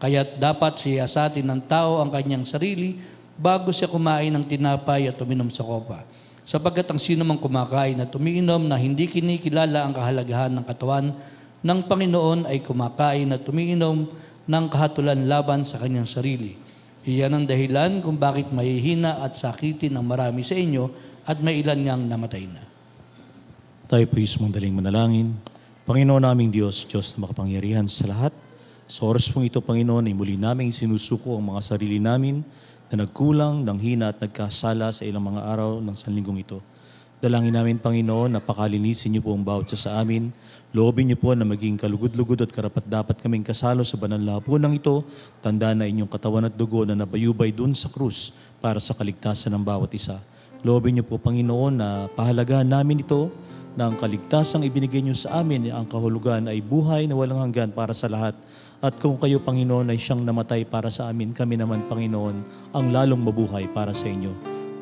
Kaya't dapat siyasatin ng tao ang kanyang sarili bago siya kumain ng tinapay at uminom sa kopa. Sapagkat ang sino mang kumakain at umiinom na hindi kinikilala ang kahalagahan ng katawan ng Panginoon ay kumakain at umiinom ng kahatulan laban sa kanyang sarili. Iyan ang dahilan kung bakit mahihina at sakitin ang marami sa inyo at may ilan ngang namatay na. Tayo po mandaling manalangin. Panginoon naming Diyos, Diyos na makapangyarihan sa lahat, sa oras pong ito, Panginoon, ay muli namin sinusuko ang mga sarili namin na nagkulang, nanghina at nagkasala sa ilang mga araw ng sanlinggong ito. Dalangin namin, Panginoon, na pakalinisin niyo po ang bawat isa sa amin. Loobin niyo po na maging kalugod-lugod at karapat-dapat kaming kasalo sa banal na hapunan ito. Tandaan na inyong katawan at dugo na nabayubay dun sa krus para sa kaligtasan ng bawat isa. Loobin niyo po, Panginoon, na pahalagahan namin ito na ang kaligtasang ibinigay niyo sa amin, ang kahulugan ay buhay na walang hanggan para sa lahat. At kung kayo, Panginoon, ay siyang namatay para sa amin, kami naman, Panginoon, ang lalong mabuhay para sa inyo.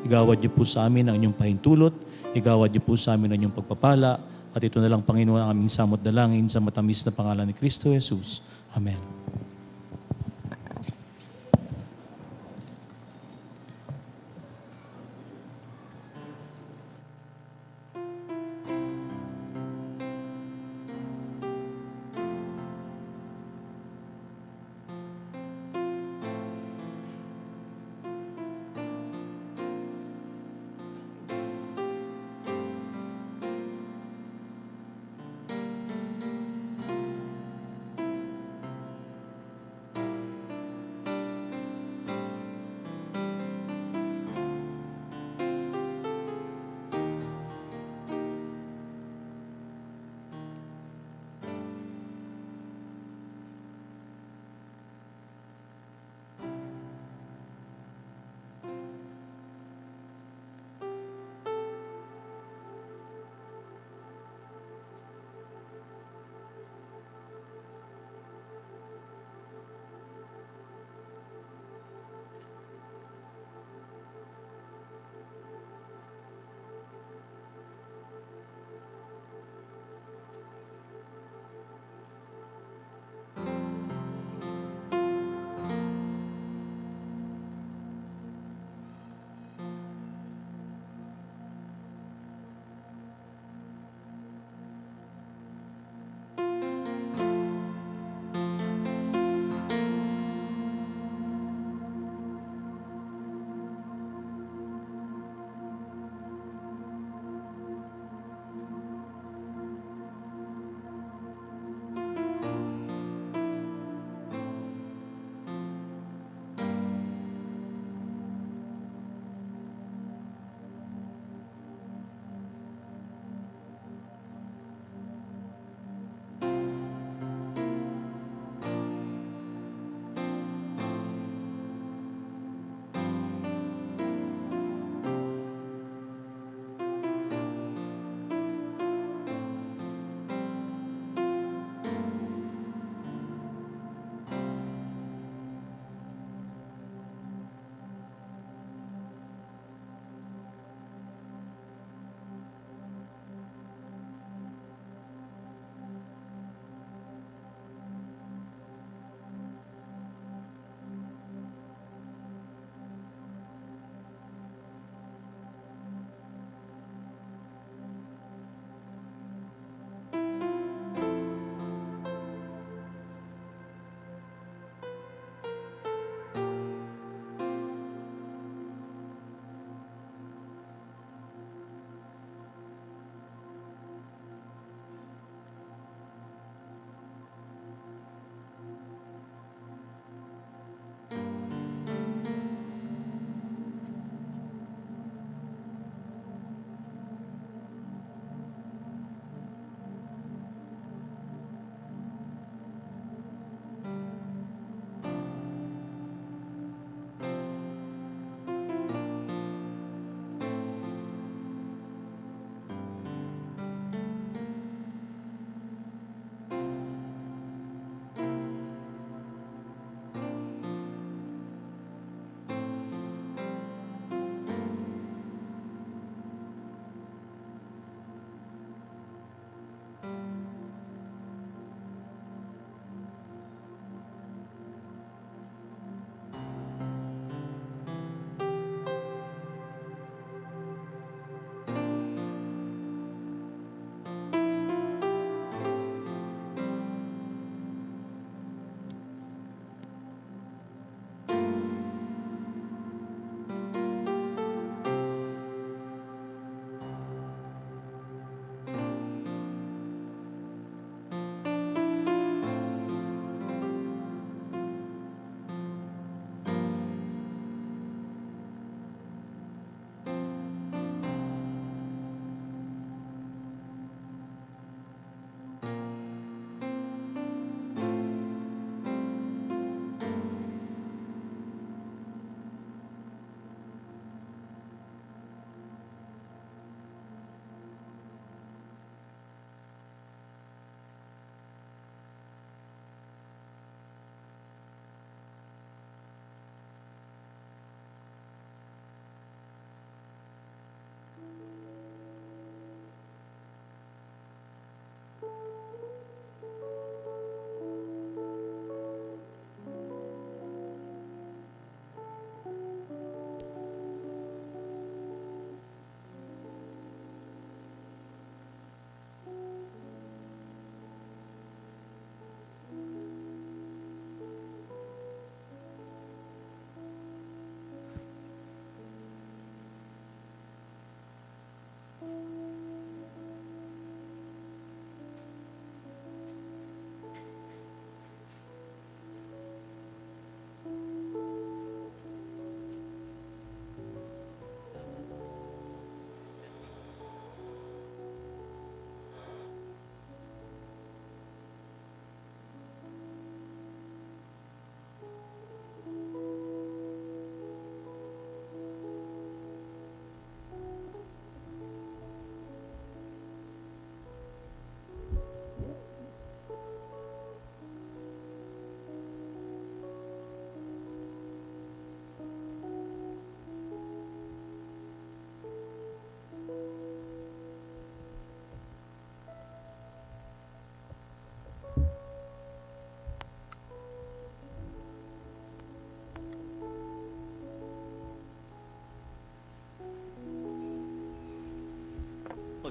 Igawad niyo po sa amin ang inyong pahintulot, igawad niyo po sa amin ang inyong pagpapala, at ito na lang, Panginoon, ang aming samot dalangin sa matamis na pangalan ni Kristo Jesus. Amen.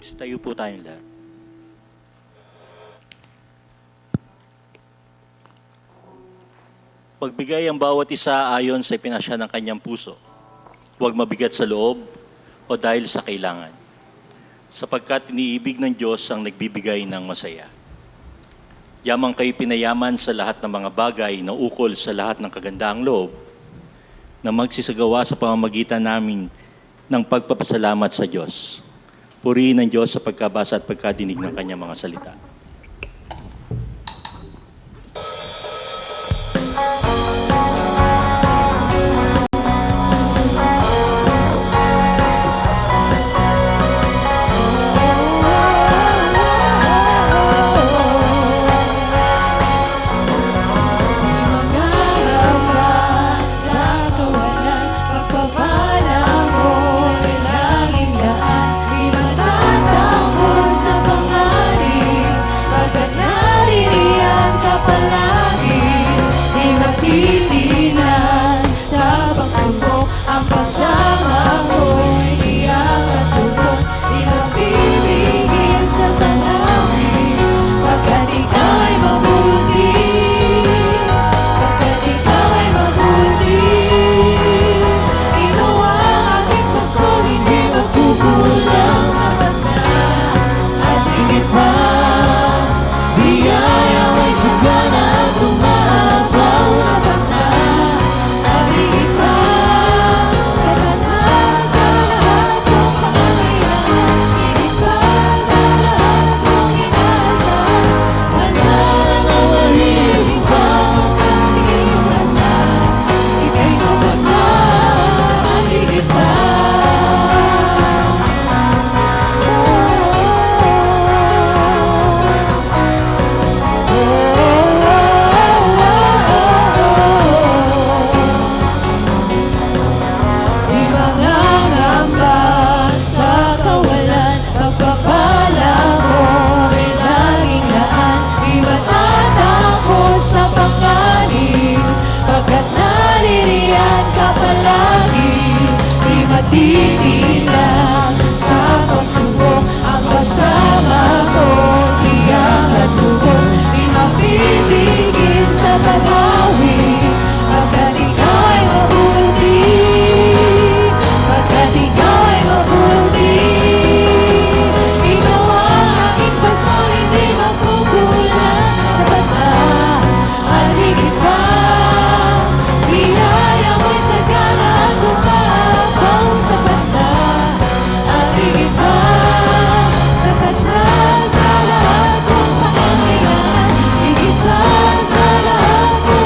Magsitayo po tayong lahat. Pagbigay ang bawat isa ayon sa ipinasya ng kanyang puso. Huwag mabigat sa loob o dahil sa kailangan. Sapagkat iniibig ng Diyos ang nagbibigay ng masaya. Yamang kayo pinayaman sa lahat ng mga bagay na ukol sa lahat ng kagandaang loob na magsisagawa sa pamamagitan namin ng pagpapasalamat sa Diyos. Purihin ng Diyos sa pagkabasa at pagkadinig ng kanyang mga salita. Titilang sa pagsubok ang kasama ko, tiyak at lubos, di mapipigil sa pag-awi, pagkat ikaw ay mabuti, pagkat ikaw ay mabuti. Ikaw ang aking pastor, hindi magkukulang sa bata, at higit pa, biyaya mo'y sagana at umaabang sa bata, at higit pa, sapat na sa lahat kong pangangailangan, higit pa sa lahat kong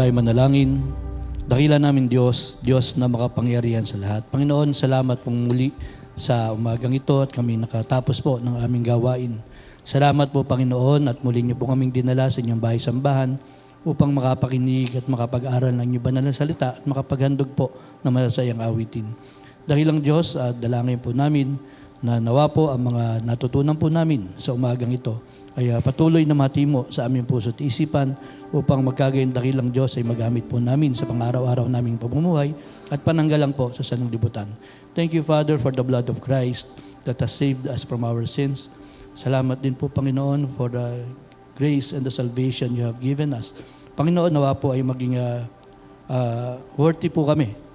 Tayo manalangin. Dakila namin Diyos, Diyos na makapangyarihan sa lahat. Panginoon, salamat pong muli sa umagang ito at kami nakatapos po ng aming gawain. Salamat po Panginoon at muli niyo po kaming dinala sa inyong bahay-sambahan upang makapakinig at makapag-aral ng inyong banal na salita at makapaghandog po ng masasayang awitin. Dakilang Diyos, dalangin po namin na nawa po ang mga natutunan po namin sa umagang ito ay patuloy na matimo sa aming puso at isipan upang magkagayang dakilang Diyos ay magamit po namin sa pang-araw-araw naming pamumuhay at pananggalang po sa sanlibutan. Thank you, Father, for the blood of Christ that has saved us from our sins. Salamat din po, Panginoon, for the grace and the salvation you have given us. Panginoon, nawa po ay maging worthy po kami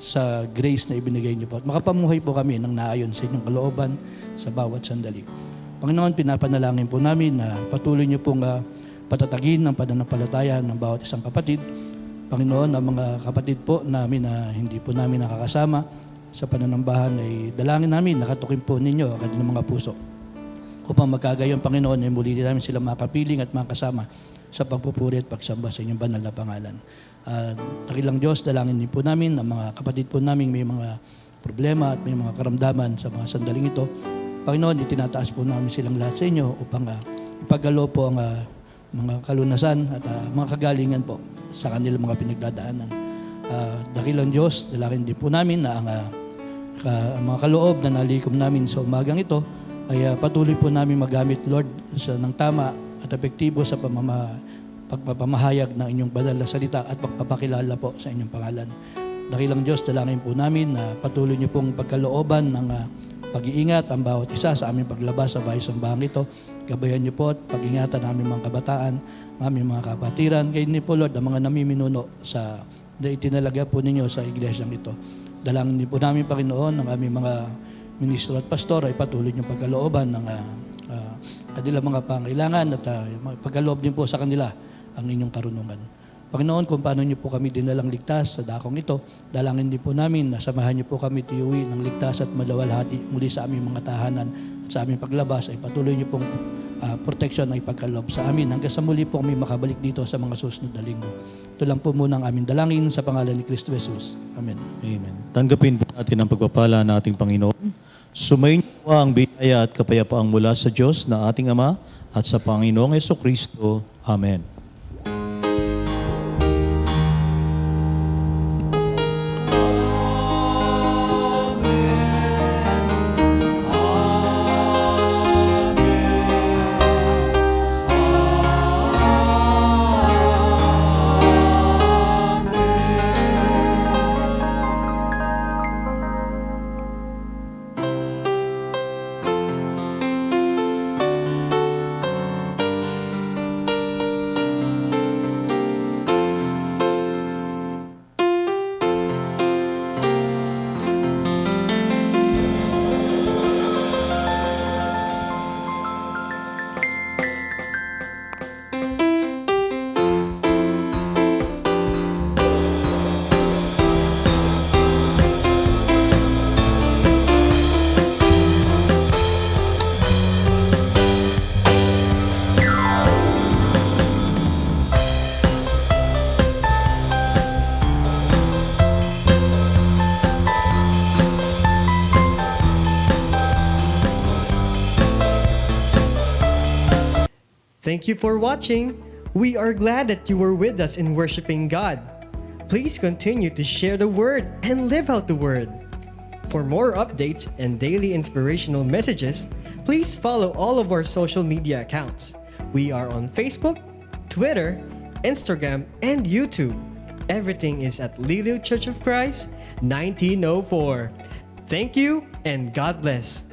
sa grace na ibinigay niyo po. At makapamuhay po kami ng naayon sa inyong kalooban sa bawat sandali. Panginoon, pinapanalangin po namin na patuloy niyo pong patatagin ng pananampalataya ng bawat isang kapatid. Panginoon, ang mga kapatid po namin na hindi po namin nakakasama sa pananambahan ay dalangin namin, nakatukin po ninyo ang kanilang mga puso. Upang magkagayon, Panginoon, ay muli namin sila makapiling at makasama sa pagpupuri at pagsamba sa inyong banal na pangalan. Dakilang Diyos, dalangin din po namin ang mga kapatid po namin may mga problema at may mga karamdaman sa mga sandaling ito. Panginoon, itinataas po namin silang lahat sa inyo upang ipagalo po ang mga kalunasan at mga kagalingan po sa kanilang mga pinagdadaanan. Dakilang Diyos, dalangin din po namin na ang mga kaloob na nalikom namin sa umagang ito ay patuloy po namin magamit, Lord, ng tama at epektibo sa pagpapamahayag ng inyong banal na salita at pagpapakilala po sa inyong pangalan. Dakilang Diyos, dalangin po namin na patuloy niyo pong pagkalooban ng pag-iingat ang bawat isa sa aming paglabas sa bahay-sambahang ito. Gabayan niyo po at pag-ingatan ng aming mga kabataan, ang aming mga kapatiran. Kayo niyo po, Lord, ang mga namiminuno na itinalaga po ninyo sa iglesyang ito. Dalangin niyo po namin, Panginoon, ang aming mga ministro at pastor ay patuloy niyong pagkalooban ng kanilang mga pangailangan at pagkaloob din po sa kanila ang inyong karunungan. Panginoon, kung paano niyo po kami dinalang ligtas sa dakong ito, dalangin din po namin na samahan niyo po kami tiyuwi ng ligtas at malawalhati muli sa aming mga tahanan at sa aming paglabas ay patuloy niyo pong protection ay pagkaloob sa amin hanggang sa muli po kami makabalik dito sa mga susunod na linggo. Ito lang po muna ang aming dalangin sa pangalan ni Kristo Jesus. Amen. Amen. Tanggapin po natin ang pagpapala ng ating Panginoon. Sumayin po ang biyaya at kapayapaang mula sa Diyos na ating Ama at sa Panginoong Jesucristo. Amen. Thank you for watching. We are glad that you were with us in worshiping God. Please continue to share the word and live out the word. For more updates and daily inspirational messages, please follow all of our social media accounts. We are on Facebook, Twitter, Instagram, and YouTube. Everything is at Liliu Church of Christ, 1904. Thank you and God bless.